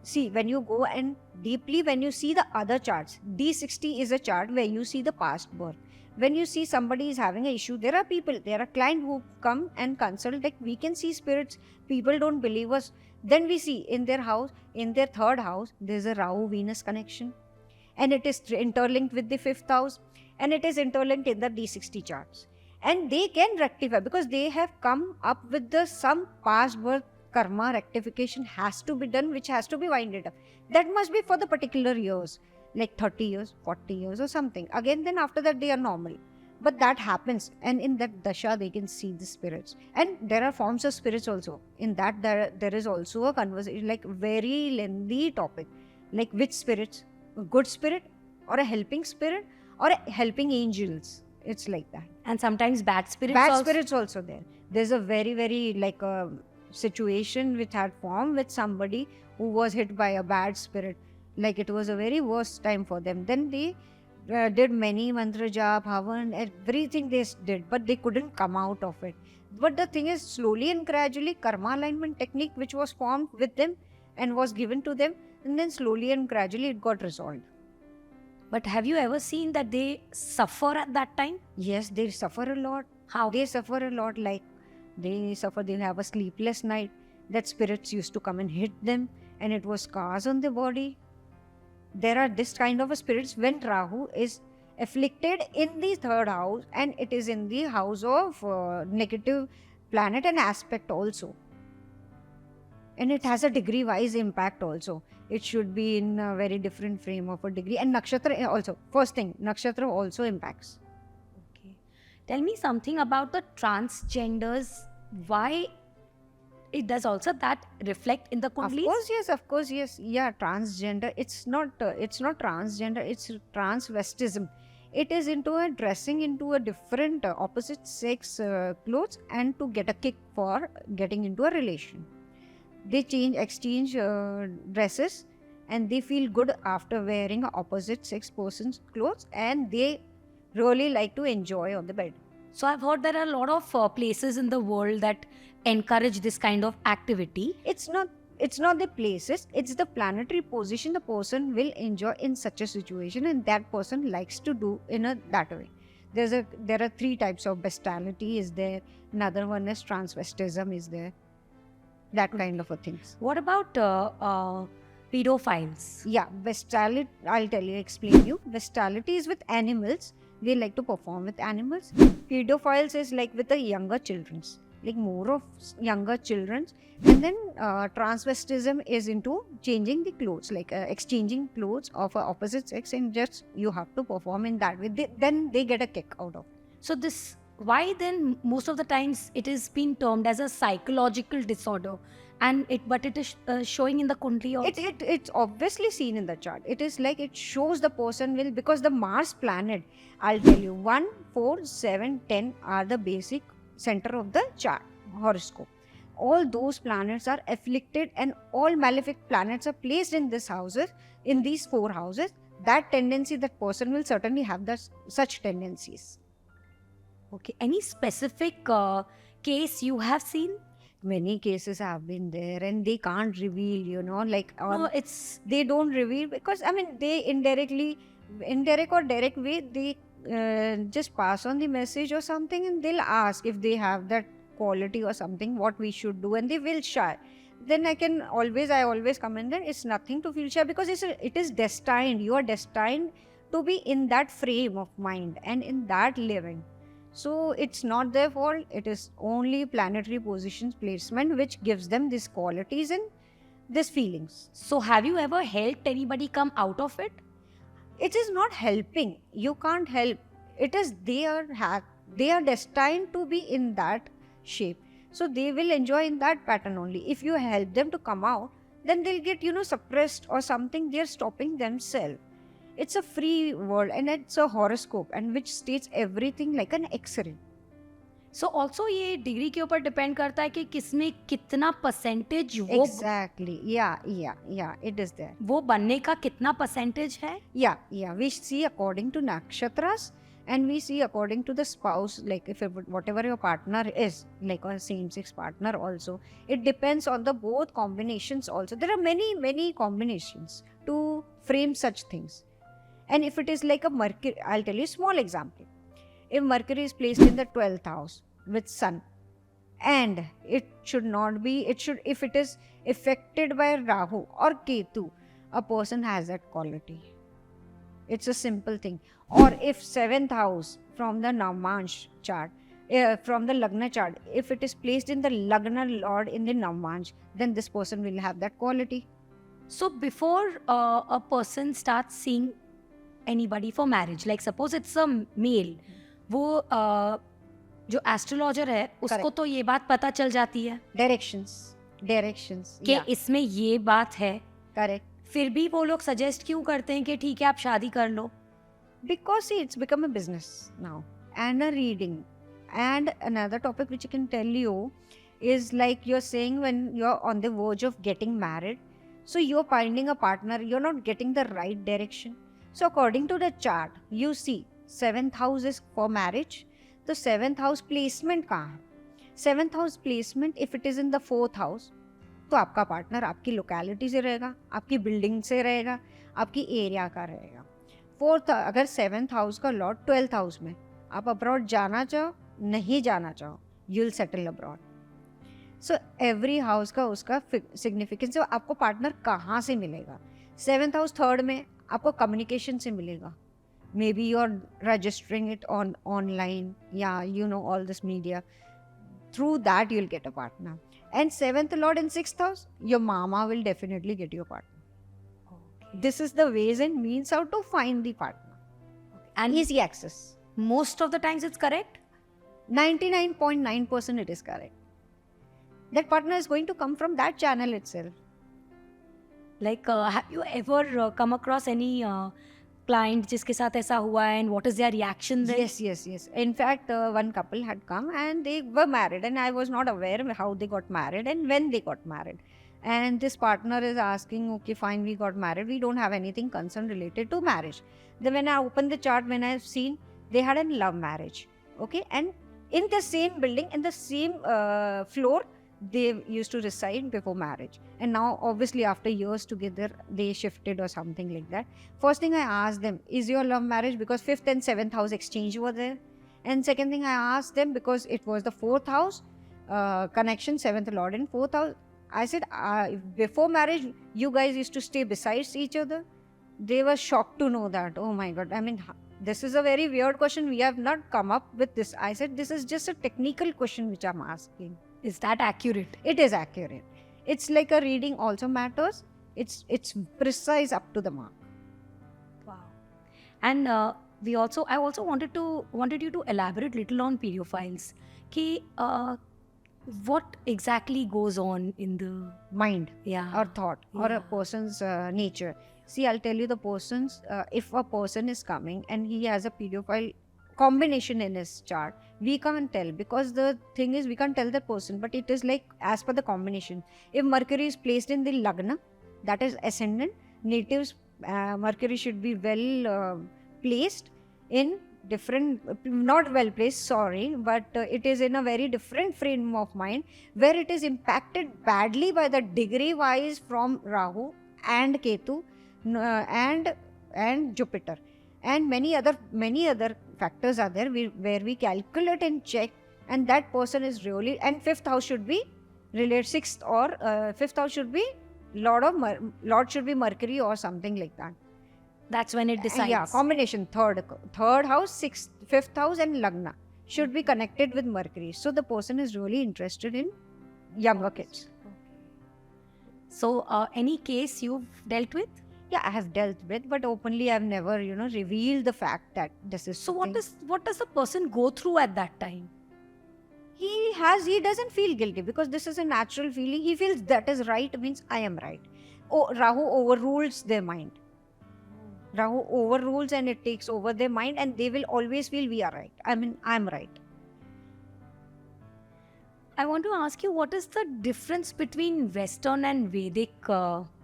See, when you go and deeply, when you see the other charts, D60 is a chart where you see the past birth. When you see somebody is having an issue, there are clients who come and consult, like we can see spirits, people don't believe us. Then we see in their house, in their 3rd house, there's a Rahu-Venus connection. And it is interlinked with the 5th house. And it is interlinked in the D60 charts. And they can rectify because they have come up with some past birth karma rectification has to be done, which has to be winded up. That must be for the particular years, like 30 years, 40 years or something. Again, then after that they are normal. But that happens, and in that dasha they can see the spirits. And there are forms of spirits also. In that there is also a conversation, like very lengthy topic, like which spirits, a good spirit or a helping spirit or a helping angels. It's like that. And sometimes bad spirits. Spirits also there. There's a very, very like a situation which had formed with somebody who was hit by a bad spirit. Like it was a very worst time for them. Then they did many mantra jap, havan, everything they did, but they couldn't come out of it. But the thing is, slowly and gradually, karma alignment technique which was formed with them and was given to them, and then slowly and gradually it got resolved. But have you ever seen that they suffer at that time? Yes, they suffer a lot. How? They suffer a lot, like they have a sleepless night, that spirits used to come and hit them, and it was scars on the body. There are this kind of spirits when Rahu is afflicted in the 3rd house and it is in the house of negative planet and aspect also. And it has a degree wise impact also. It should be in a very different frame of a degree. And nakshatra also. First thing, nakshatra also impacts. Okay. Tell me something about the transgenders. Why it does also that reflect in the kundlis? Of course, yes. Yeah, transgender. It's not transgender. It's transvestism. It is into a dressing into a different opposite sex clothes and to get a kick for getting into a relation. They exchange dresses, and they feel good after wearing a opposite sex person's clothes, and they really like to enjoy on the bed. So I've heard there are a lot of places in the world that encourage this kind of activity. It's not the places, it's the planetary position the person will enjoy in such a situation, and that person likes to do in a that way. There are 3 types of bestiality is there, another one is transvestism is there, that kind of a things. What about pedophiles? Yeah, bestiality, I'll explain you. Bestiality is with animals, they like to perform with animals. Pedophiles is like with the younger children's, like more of younger children's. And then transvestism is into changing the clothes, like exchanging clothes of a opposite sex, and just you have to perform in that way. Then they get a kick out of it. So why then most of the times it is being termed as a psychological disorder, but it is showing in the kundli also? It's obviously seen in the chart. It is like it shows the person will, because the Mars planet, I'll tell you, 1, 4, 7, 10 are the basic center of the chart horoscope. All those planets are afflicted, and all malefic planets are placed in these 4 houses. That tendency, that person will certainly have such tendencies. Okay. Any specific case you have seen? Many cases have been there, and they can't reveal, No, they don't reveal because, they indirect or direct way, they just pass on the message or something, and they'll ask if they have that quality or something, what we should do, and they will shy. Then I always comment that it's nothing to feel shy, because it is destined. You are destined to be in that frame of mind and in that living. So it's not their fault. It is only planetary positions placement which gives them these qualities and these feelings. So have you ever helped anybody come out of it? It is not helping. You can't help. It is they are destined to be in that shape. So they will enjoy in that pattern only. If you help them to come out, then they'll get, suppressed or something. They're stopping themselves. It's a free world, and it's a horoscope, and which states everything like an X-ray. So also ये degree के ऊपर depend करता है कि किसमें कितना percentage वो exactly yeah it is there. वो बनने का कितना परसेंटेज है? Yeah we see according to nakshatras, and we see according to the spouse, like if whatever your partner is, like a same-sex partner also, it depends on the both combinations also. There are many combinations to frame such things. And if it is like a Mercury, I'll tell you a small example. If Mercury is placed in the 12th house with Sun, and if it is affected by Rahu or Ketu, a person has that quality. It's a simple thing. Or if 7th house from the Navmansh chart, from the Lagna chart, if it is placed in the Lagna Lord in the Navmansh, then this person will have that quality. So before a person starts seeing anybody for marriage, like suppose it's a male, वो जो astrologer है उसको तो ये बात पता चल जाती है डायरेक्शंस कि इसमें ये बात है, करेक्ट, फिर भी वो लोग सजेस्ट क्यों करते हैं कि ठीक है आप शादी कर लो? Because it's become a business now, and a reading. And another topic which I can tell you is, like you're saying, when you're on the verge of getting married, so you're finding a partner, you're not getting the right direction. So according to the chart, you see 7th house is for marriage. The 7th house placement कहाँ है? 7th house placement, if it is in the 4th house, तो आपका partner आपकी locality से रहेगा, आपकी building से रहेगा, आपकी एरिया का रहेगा. 4th, अगर 7th हाउस का लॉर्ड 12th हाउस में, आप अब्रॉड जाना चाहो, नहीं जाना चाहो, you will settle abroad. So every house का उसका सिग्निफिकेंस है. आपको पार्टनर कहाँ से मिलेगा? 7th हाउस 3rd में आपको कम्युनिकेशन से मिलेगा. Maybe you are registering it online, या all this media. Through that you will get a partner. And 7th lord in 6th house, your mama will definitely get your partner. Okay. This is the ways and means how to find the partner. Okay. And easy access. Most of the times it's correct? 99.9% it is correct. That partner is going to come from that channel itself. Like have you ever come across any client जिसके साथ ऐसा हुआ है and what is their reaction then? Yes. In fact, one couple had come and they were married, and I was not aware how they got married and when they got married. And this partner is asking, okay, fine, we got married. We don't have anything concern related to marriage. Then when I opened the chart, when I've seen they had a love marriage, okay, and in the same building, in the same floor, they used to reside before marriage. And now, obviously, after years together, they shifted or something like that. First thing I asked them, is your love marriage? Because 5th and 7th house exchange were there. And second thing I asked them, because it was the 4th house connection, 7th lord and 4th house. I said, before marriage, you guys used to stay besides each other. They were shocked to know that. Oh my God. I mean, this is a very weird question. We have not come up with this. I said, this is just a technical question which I'm asking. Is that accurate? It is accurate. It's like a reading also matters. It's precise up to the mark. Wow. And I also wanted you to elaborate little on periophiles. Ki, what exactly goes on in the mind, yeah, or thought, or a person's nature. See, I'll tell you the person's, if a person is coming and he has a pediophile combination in his chart, we can't tell, because the thing is, we can't tell the person, but it is like as per the combination. If Mercury is placed in the Lagna, that is ascendant, natives, Mercury should be well placed in different, not well placed, sorry, but it is in a very different frame of mind, where it is impacted badly by the degree wise from Rahu and Ketu and Jupiter, and many other factors are there where we calculate and check, and that person is really, and 5th house should be related, 6th or 5th house should be Lord should be Mercury or something like that. That's when it decides. Yeah, combination, third house, 6th, 5th house and Lagna should be connected with Mercury. So the person is really interested in younger kids. Okay. So any case you've dealt with? Yeah, I have dealt with, but openly I've never, revealed the fact that this is. So what does the person go through at that time? He doesn't feel guilty, because this is a natural feeling. He feels that is right, means I am right. Oh, Rahu overrules their mind. Rahu overrules and it takes over their mind, and they will always feel we are right. I mean, I'm right. I want to ask you, what is the difference between Western and Vedic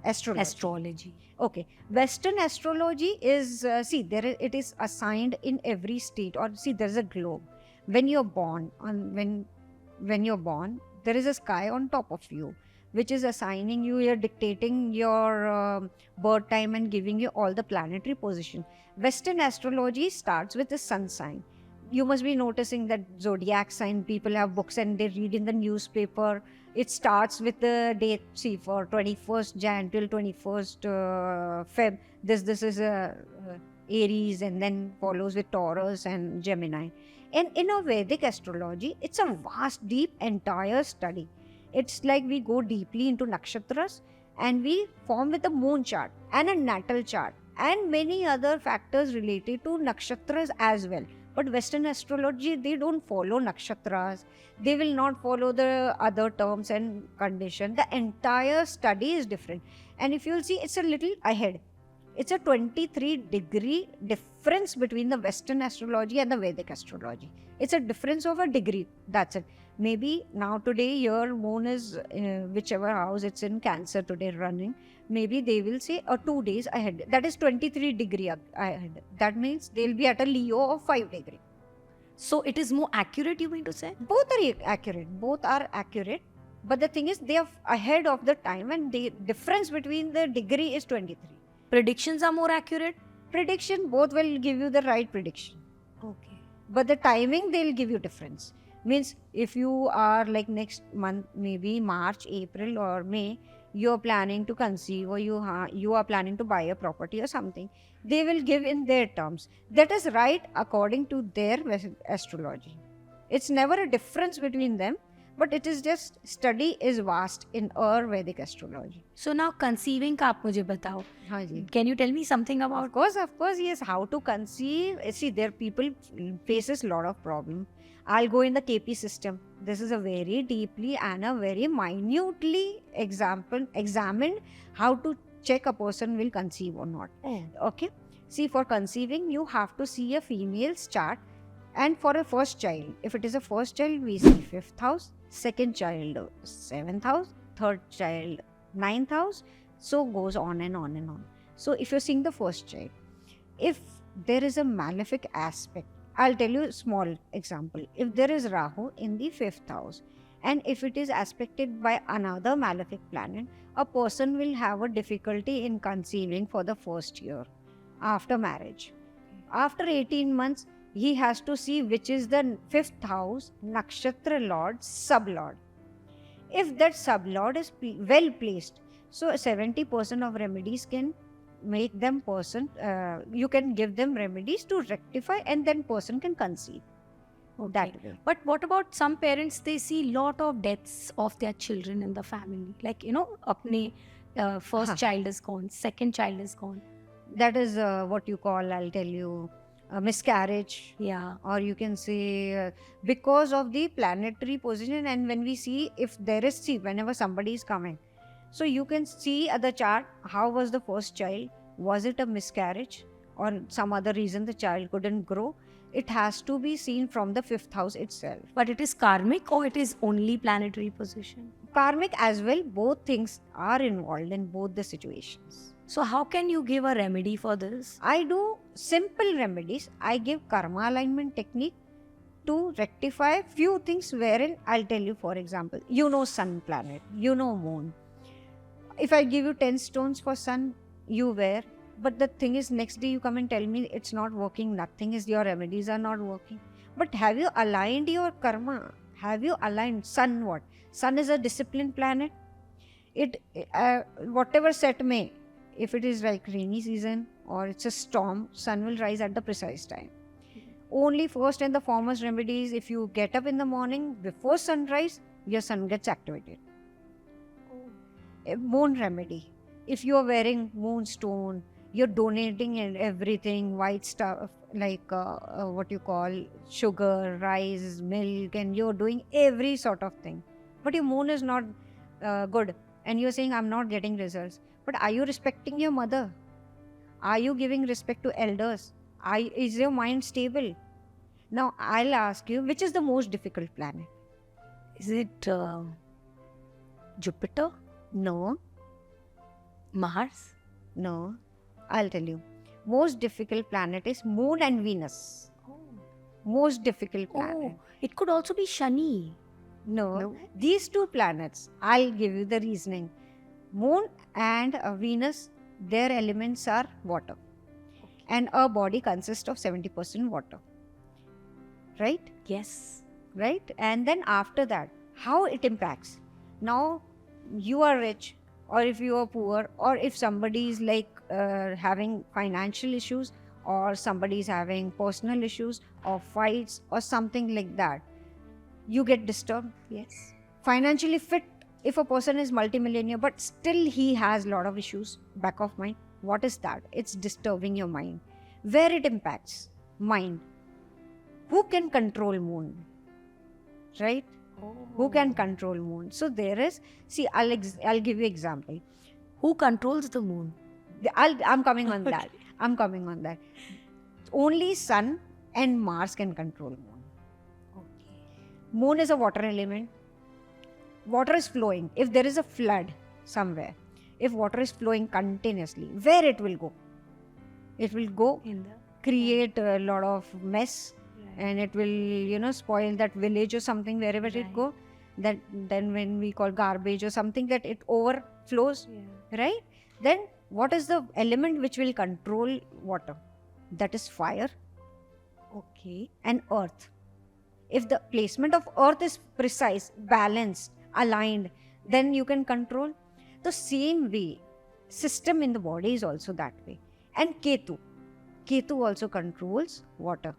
astrology? Okay, Western astrology is, it is assigned in every state, or there is a globe. When you're born, when you're born, there is a sky on top of you, which is assigning you, you're dictating your birth time and giving you all the planetary position. Western astrology starts with the sun sign. You must be noticing that zodiac sign, people have books and they read in the newspaper. It starts with the date, see, for 21st Jan till 21st Feb. This is Aries, and then follows with Taurus and Gemini. And in a Vedic astrology, it's a vast, deep, entire study. It's like we go deeply into nakshatras, and we form with a moon chart and a natal chart and many other factors related to nakshatras as well. But Western astrology, they don't follow nakshatras. They will not follow the other terms and conditions. The entire study is different. And if you'll see, it's a little ahead. It's a 23-degree difference between the Western astrology and the Vedic astrology. It's a difference of a degree. That's it. Maybe now today your moon is whichever house it's in, Cancer today running. Maybe they will say 2 days ahead. That is 23-degree ahead. That means they'll be at a Leo of 5 degree. So it is more accurate, you mean to say? Both are accurate. Both are accurate. But the thing is, they are ahead of the time, and the difference between the degree is 23. Predictions are more accurate? Prediction, both will give you the right prediction. Okay. But the timing, they'll give you difference. Means if you are like next month, maybe March, April or May, you're planning to conceive, or you are planning to buy a property or something, they will give in their terms. That is right according to their astrology. It's never a difference between them, but it is just study is vast in our Vedic astrology. So now conceiving ka aap mujhe batao. हाँ जी. Can you tell me something about? Of course, yes. How to conceive? See, there people faces a lot of problem. I'll go in the KP system. This is a very deeply and a very minutely examined how to check a person will conceive or not. Oh. Okay. See, for conceiving, you have to see a female's chart. And for a first child, if it is a first child, we see 5th house, second child, 7th house, third child, 9th house, so goes on and on and on. So if you're seeing the first child, if there is a malefic aspect, I'll tell you a small example. If there is Rahu in the 5th house, and if it is aspected by another malefic planet, a person will have a difficulty in conceiving for the first year after marriage. After 18 months, he has to see which is the 5th house, nakshatra lord, sublord. If that sublord is well placed, so 70% of remedies can make them you can give them remedies to rectify, and then person can conceive. That way. But what about some parents, they see lot of deaths of their children in the family, like apne first child is gone, second child is gone. That is what you call, I'll tell you, a miscarriage. Yeah. Or you can say because of the planetary position. And when we see, if there is, whenever somebody is coming, so you can see at the chart, how was the first child? Was it a miscarriage or some other reason the child couldn't grow? It has to be seen from the 5th house itself. But it is karmic or it is only planetary position? Karmic as well. Both things are involved in both the situations. So how can you give a remedy for this? I do simple remedies. I give karma alignment technique to rectify few things wherein I'll tell you, for example, sun planet, moon. If I give you 10 stones for sun, you wear. But the thing is, next day you come and tell me it's not working, nothing is, your remedies are not working. But have you aligned your karma? Have you aligned sun? What? Sun is a disciplined planet. It whatever set may, if it is like rainy season or it's a storm, sun will rise at the precise time. Only first and the foremost remedies, if you get up in the morning before sunrise, your sun gets activated. A moon remedy. If you are wearing moonstone, you're donating and everything, white stuff like what you call sugar, rice, milk, and you're doing every sort of thing. But your moon is not good, and you're saying, I'm not getting results. But are you respecting your mother? Are you giving respect to elders? Is your mind stable? Now, I'll ask you, which is the most difficult planet? Is it Jupiter? No. Mars? No. I'll tell you. Most difficult planet is Moon and Venus. Oh. Most difficult planet. Oh, it could also be Shani. No. These two planets, I'll give you the reasoning. Moon and Venus, their elements are water. Okay. And our body consists of 70% water. Right? Yes. Right? And then after that, how it impacts. Now, you are rich, or if you are poor, or if somebody is like having financial issues, or somebody is having personal issues, or fights, or something like that, you get disturbed. Yes. Financially fit, if a person is multimillionaire, but still he has a lot of issues back of mind, what is that? It's disturbing your mind. Where it impacts? Mind. Who can control moon? Right? Oh. Who can control moon? So there is, see, I'll give you example. Who controls the moon? I'm coming on that. I'm coming on that. Only sun and Mars can control moon. Okay. Moon is a water element. Water is flowing. If there is a flood somewhere, if water is flowing continuously, where it will go? It will go create a lot of mess. Right. And it will, spoil that village or something wherever right. it go. That then when we call garbage or something, that it overflows, right? Then what is the element which will control water? That is fire. Okay. And earth. If the placement of earth is precise, balanced, aligned, then you can control. The same way, system in the body is also that way. And Ketu. Ketu also controls water.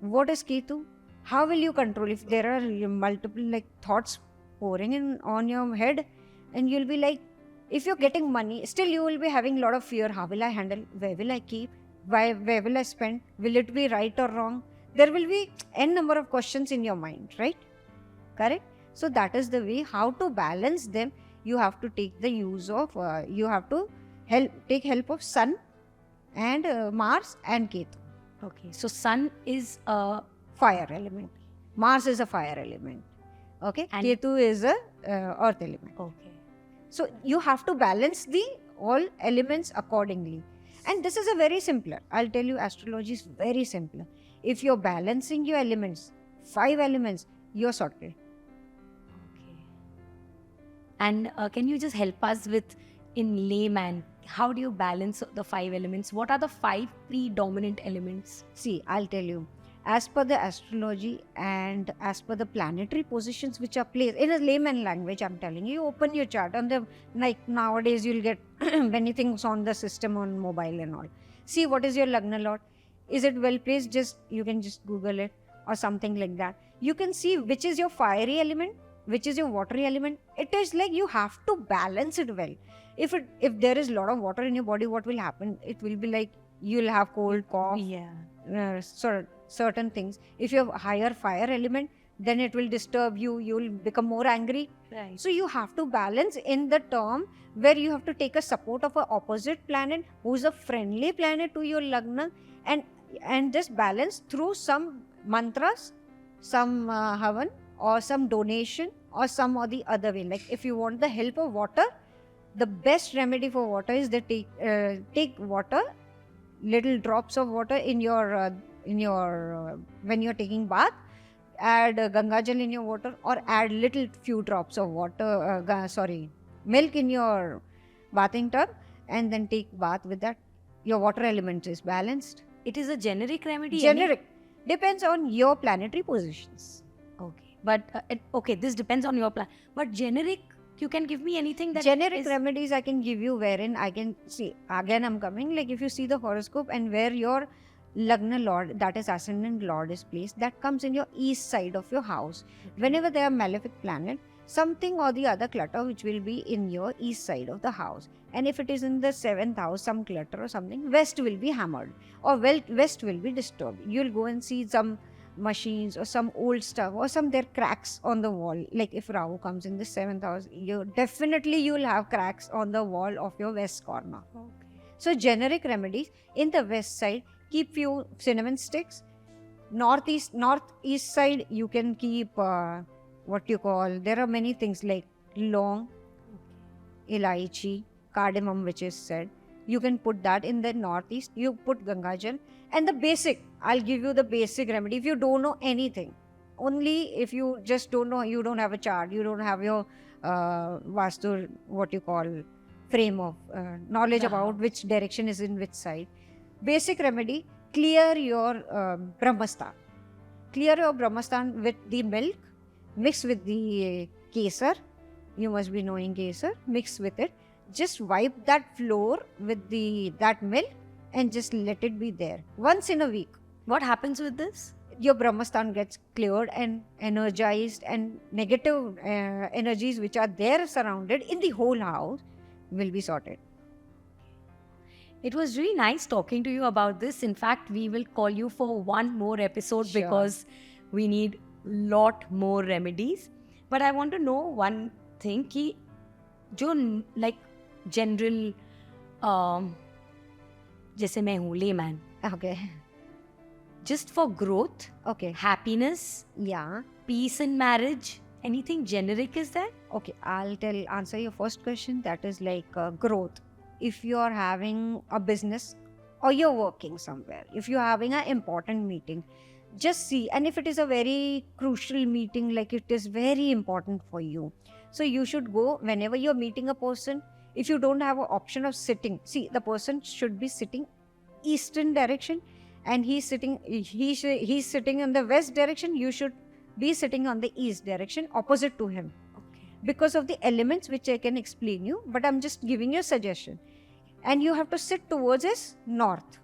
What is Ketu? How will you control if there are multiple thoughts pouring in on your head, and you'll be like, if you're getting money, still you will be having a lot of fear. How will I handle? Where will I keep? Where will I spend? Will it be right or wrong? There will be n number of questions in your mind, right? Correct? So that is the way how to balance them. You have to take the use of, you have to take help of sun and Mars and Ketu. Okay. So sun is a Fire element. Mars is a fire element. Okay. And- Ketu is a earth element. okay. So you have to balance the all elements accordingly. And this is a very simpler. I'll tell you, astrology is very simpler. If you're balancing your elements, 5 elements, you're sorted. Okay. And can you just help us with, in layman, how do you balance the 5 elements? What are the 5 predominant elements? See, I'll tell you. As per the astrology and as per the planetary positions which are placed in a layman language, I'm telling you, open your chart on the, like nowadays you'll get many things on the system on mobile and all. See what is your Lagna Lord. Is it well placed? Just you can just Google it or something like that. You can see which is your fiery element, which is your watery element. It is like you have to balance it well. If there is a lot of water in your body, what will happen? It will be like you'll have cold, cough, Yeah. certain things. If you have a higher fire element, then it will disturb you. You will become more angry. Right. So you have to balance in the term where you have to take a support of an opposite planet who is a friendly planet to your Lagna, and just balance through some mantras, some havan or some donation or some or the other way. Like if you want the help of water, the best remedy for water is that take water, little drops of water in your when you're taking bath. Add Gangajal in your water, or add little few drops of water, milk in your bathing tub, and then take bath with that. Your water element is balanced. It is a generic remedy? Generic. Depends on your planetary positions. Okay. But, okay, this depends on your plan. But generic, you can give me anything that Generic is... remedies I can give you, wherein I can see, again I'm coming, like if you see the horoscope and where your Lagna Lord, that is ascendant Lord, is placed, that comes in your east side of your house. Whenever there are malefic planet, something or the other clutter which will be in your east side of the house. And if it is in the 7th house, some clutter or something, west will be hammered or west will be disturbed. You'll go and see some machines or some old stuff or some there cracks on the wall. Like if Rahu comes in the 7th house, you'll have cracks on the wall of your west corner. Okay. So generic remedies in the west side, keep few cinnamon sticks. Northeast side, you can keep there are many things like long, elaichi, cardamom, which is said. You can put that in the northeast. You put Gangajal. And the basic, I'll give you the basic remedy. If you don't know anything, only if you just don't know, you don't have a chart, you don't have your Vastu, frame of knowledge about which direction is in which side. Basic remedy, clear your Brahmastan. Clear your Brahmastan with the milk, mix with the kesar. You must be knowing kesar. Mix with it. Just wipe that floor with that milk and just let it be there once in a week. What happens with this? Your Brahmastan gets cleared and energized, and negative energies which are there surrounded in the whole house will be sorted. It was really nice talking to you about this. In fact, we will call you for one more episode Sure. because we need lot more remedies. But I want to know one thing कि जो like general जैसे मैं हूँ layman, Okay. just for growth, Okay. happiness, Yeah. peace in marriage, anything generic is there? Okay. I'll answer your first question. That is like growth. If you are having a business or you're working somewhere, if you're having an important meeting, just see. And if it is a very crucial meeting, like it is very important for you, so you should go whenever you're meeting a person. If you don't have an option of sitting, see, the person should be sitting eastern direction, and he's sitting in the west direction. You should be sitting on the east direction, opposite to him, Okay. because of the elements which I can explain you, but I'm just giving you a suggestion. And you have to sit towards his north.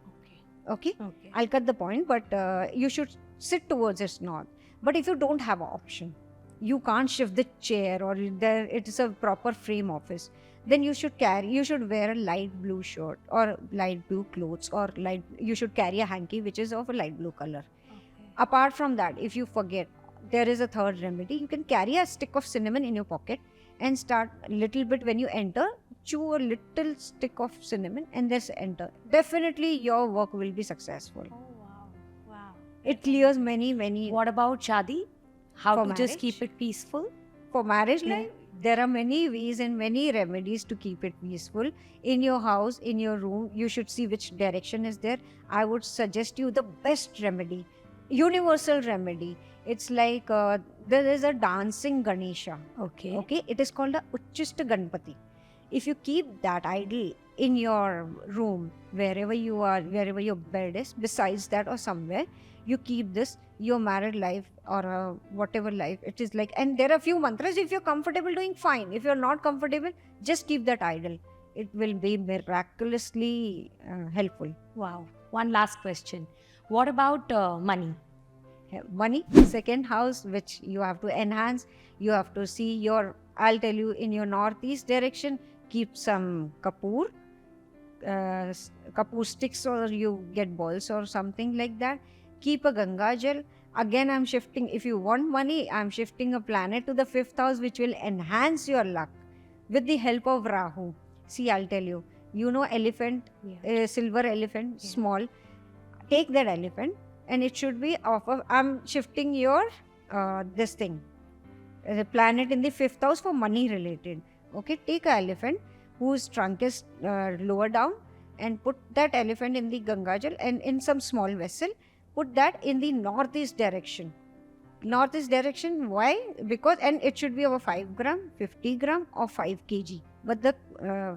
Okay? Okay. I'll cut the point, but you should sit towards his north. But if you don't have an option, you can't shift the chair, or it is a proper frame office, then you should wear a light blue shirt or light blue clothes, or you should carry a hanky which is of a light blue color. Okay. Apart from that, if you forget, there is a third remedy. You can carry a stick of cinnamon in your pocket and start a little bit when you enter, chew a little stick of cinnamon and just enter. Definitely your work will be successful. Oh, wow. Wow. It clears many. What about Shadi? How For to just keep marriage? it peaceful? For marriage Yeah. life, there are many ways and many remedies to keep it peaceful. In your house, in your room, you should see which direction is there. I would suggest you the best remedy, universal remedy. It's like there is a dancing Ganesha. Okay. Okay, it is called a Uchchista Ganpati. If you keep that idol in your room, wherever you are, wherever your bed is, besides that or somewhere, you keep this, your married life or whatever life it is like. And there are few mantras. If you're comfortable doing, fine. If you're not comfortable, just keep that idol. It will be miraculously helpful. Wow. One last question. What about money? Money, second house, which you have to enhance. You have to see your, I'll tell you, in your northeast direction, keep some kapoor sticks, or you get balls or something like that. Keep a Ganga Jal. Again, I'm shifting, if you want money, I'm shifting a planet to the 5th house, which will enhance your luck with the help of Rahu. See, I'll tell you, elephant, silver elephant, small. Take that elephant, and it should be off of, I'm shifting your, this thing, the planet in the 5th house for money related. Okay, take an elephant whose trunk is lower down, and put that elephant in the Ganga Jal, and in some small vessel, put that in the northeast direction. Northeast direction, why? Because, and it should be over 5 gram, 50 gram or 5 kg. But the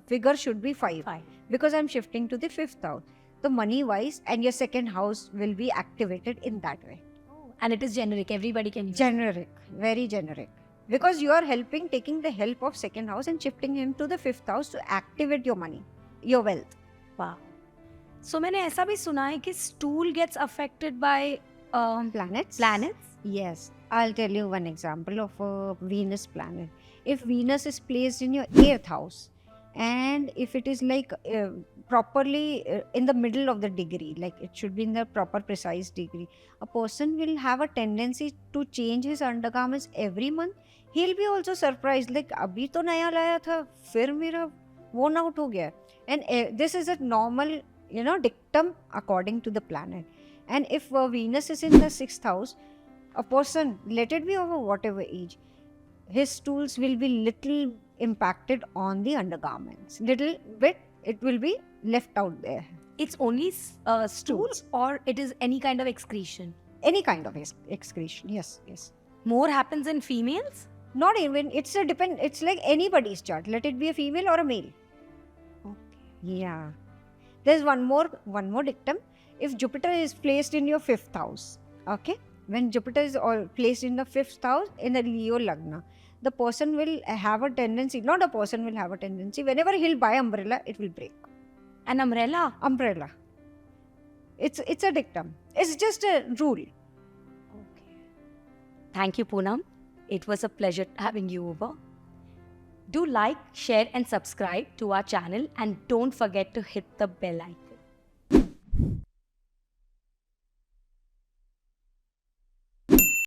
figure should be 5. Because I'm shifting to the 5th house. The money wise, and your second house will be activated in that way. And it is generic. Everybody can use it. Generic, very generic. Because you are helping, taking the help of second house and shifting him to the 5th house to activate your money, your wealth. Wow. So मैंने ऐसा भी सुना है कि stool gets affected by Planets? planets. Yes. I'll tell you one example of a Venus planet. If Venus is placed in your 8th house, and if it is like properly in the middle of the degree, like it should be in the proper precise degree, a person will have a tendency to change his undergarments every month. He'll be also surprised, like abhi to naya laya tha, fir mera worn out ho gaya. And this is a normal, dictum according to the planet. And if Venus is in the 6th house, a person, let it be over whatever age, his stools will be little impacted on the undergarments. Little bit, it will be left out there. It's only stools, or it is any kind of excretion? Any kind of excretion, yes. More happens in females? Not even, it's like anybody's chart. Let it be a female or a male. Okay. Yeah. There's one more dictum. If Jupiter is placed in your 5th house, okay? When Jupiter is placed in the 5th house in a Leo Lagna, the person will have a tendency, not a person will have a tendency, whenever he'll buy umbrella, it will break. An umbrella? Umbrella. It's a dictum. It's just a rule. Okay. Thank you, Poonam. It was a pleasure having you over. Do like, share and subscribe to our channel, and don't forget to hit the bell icon.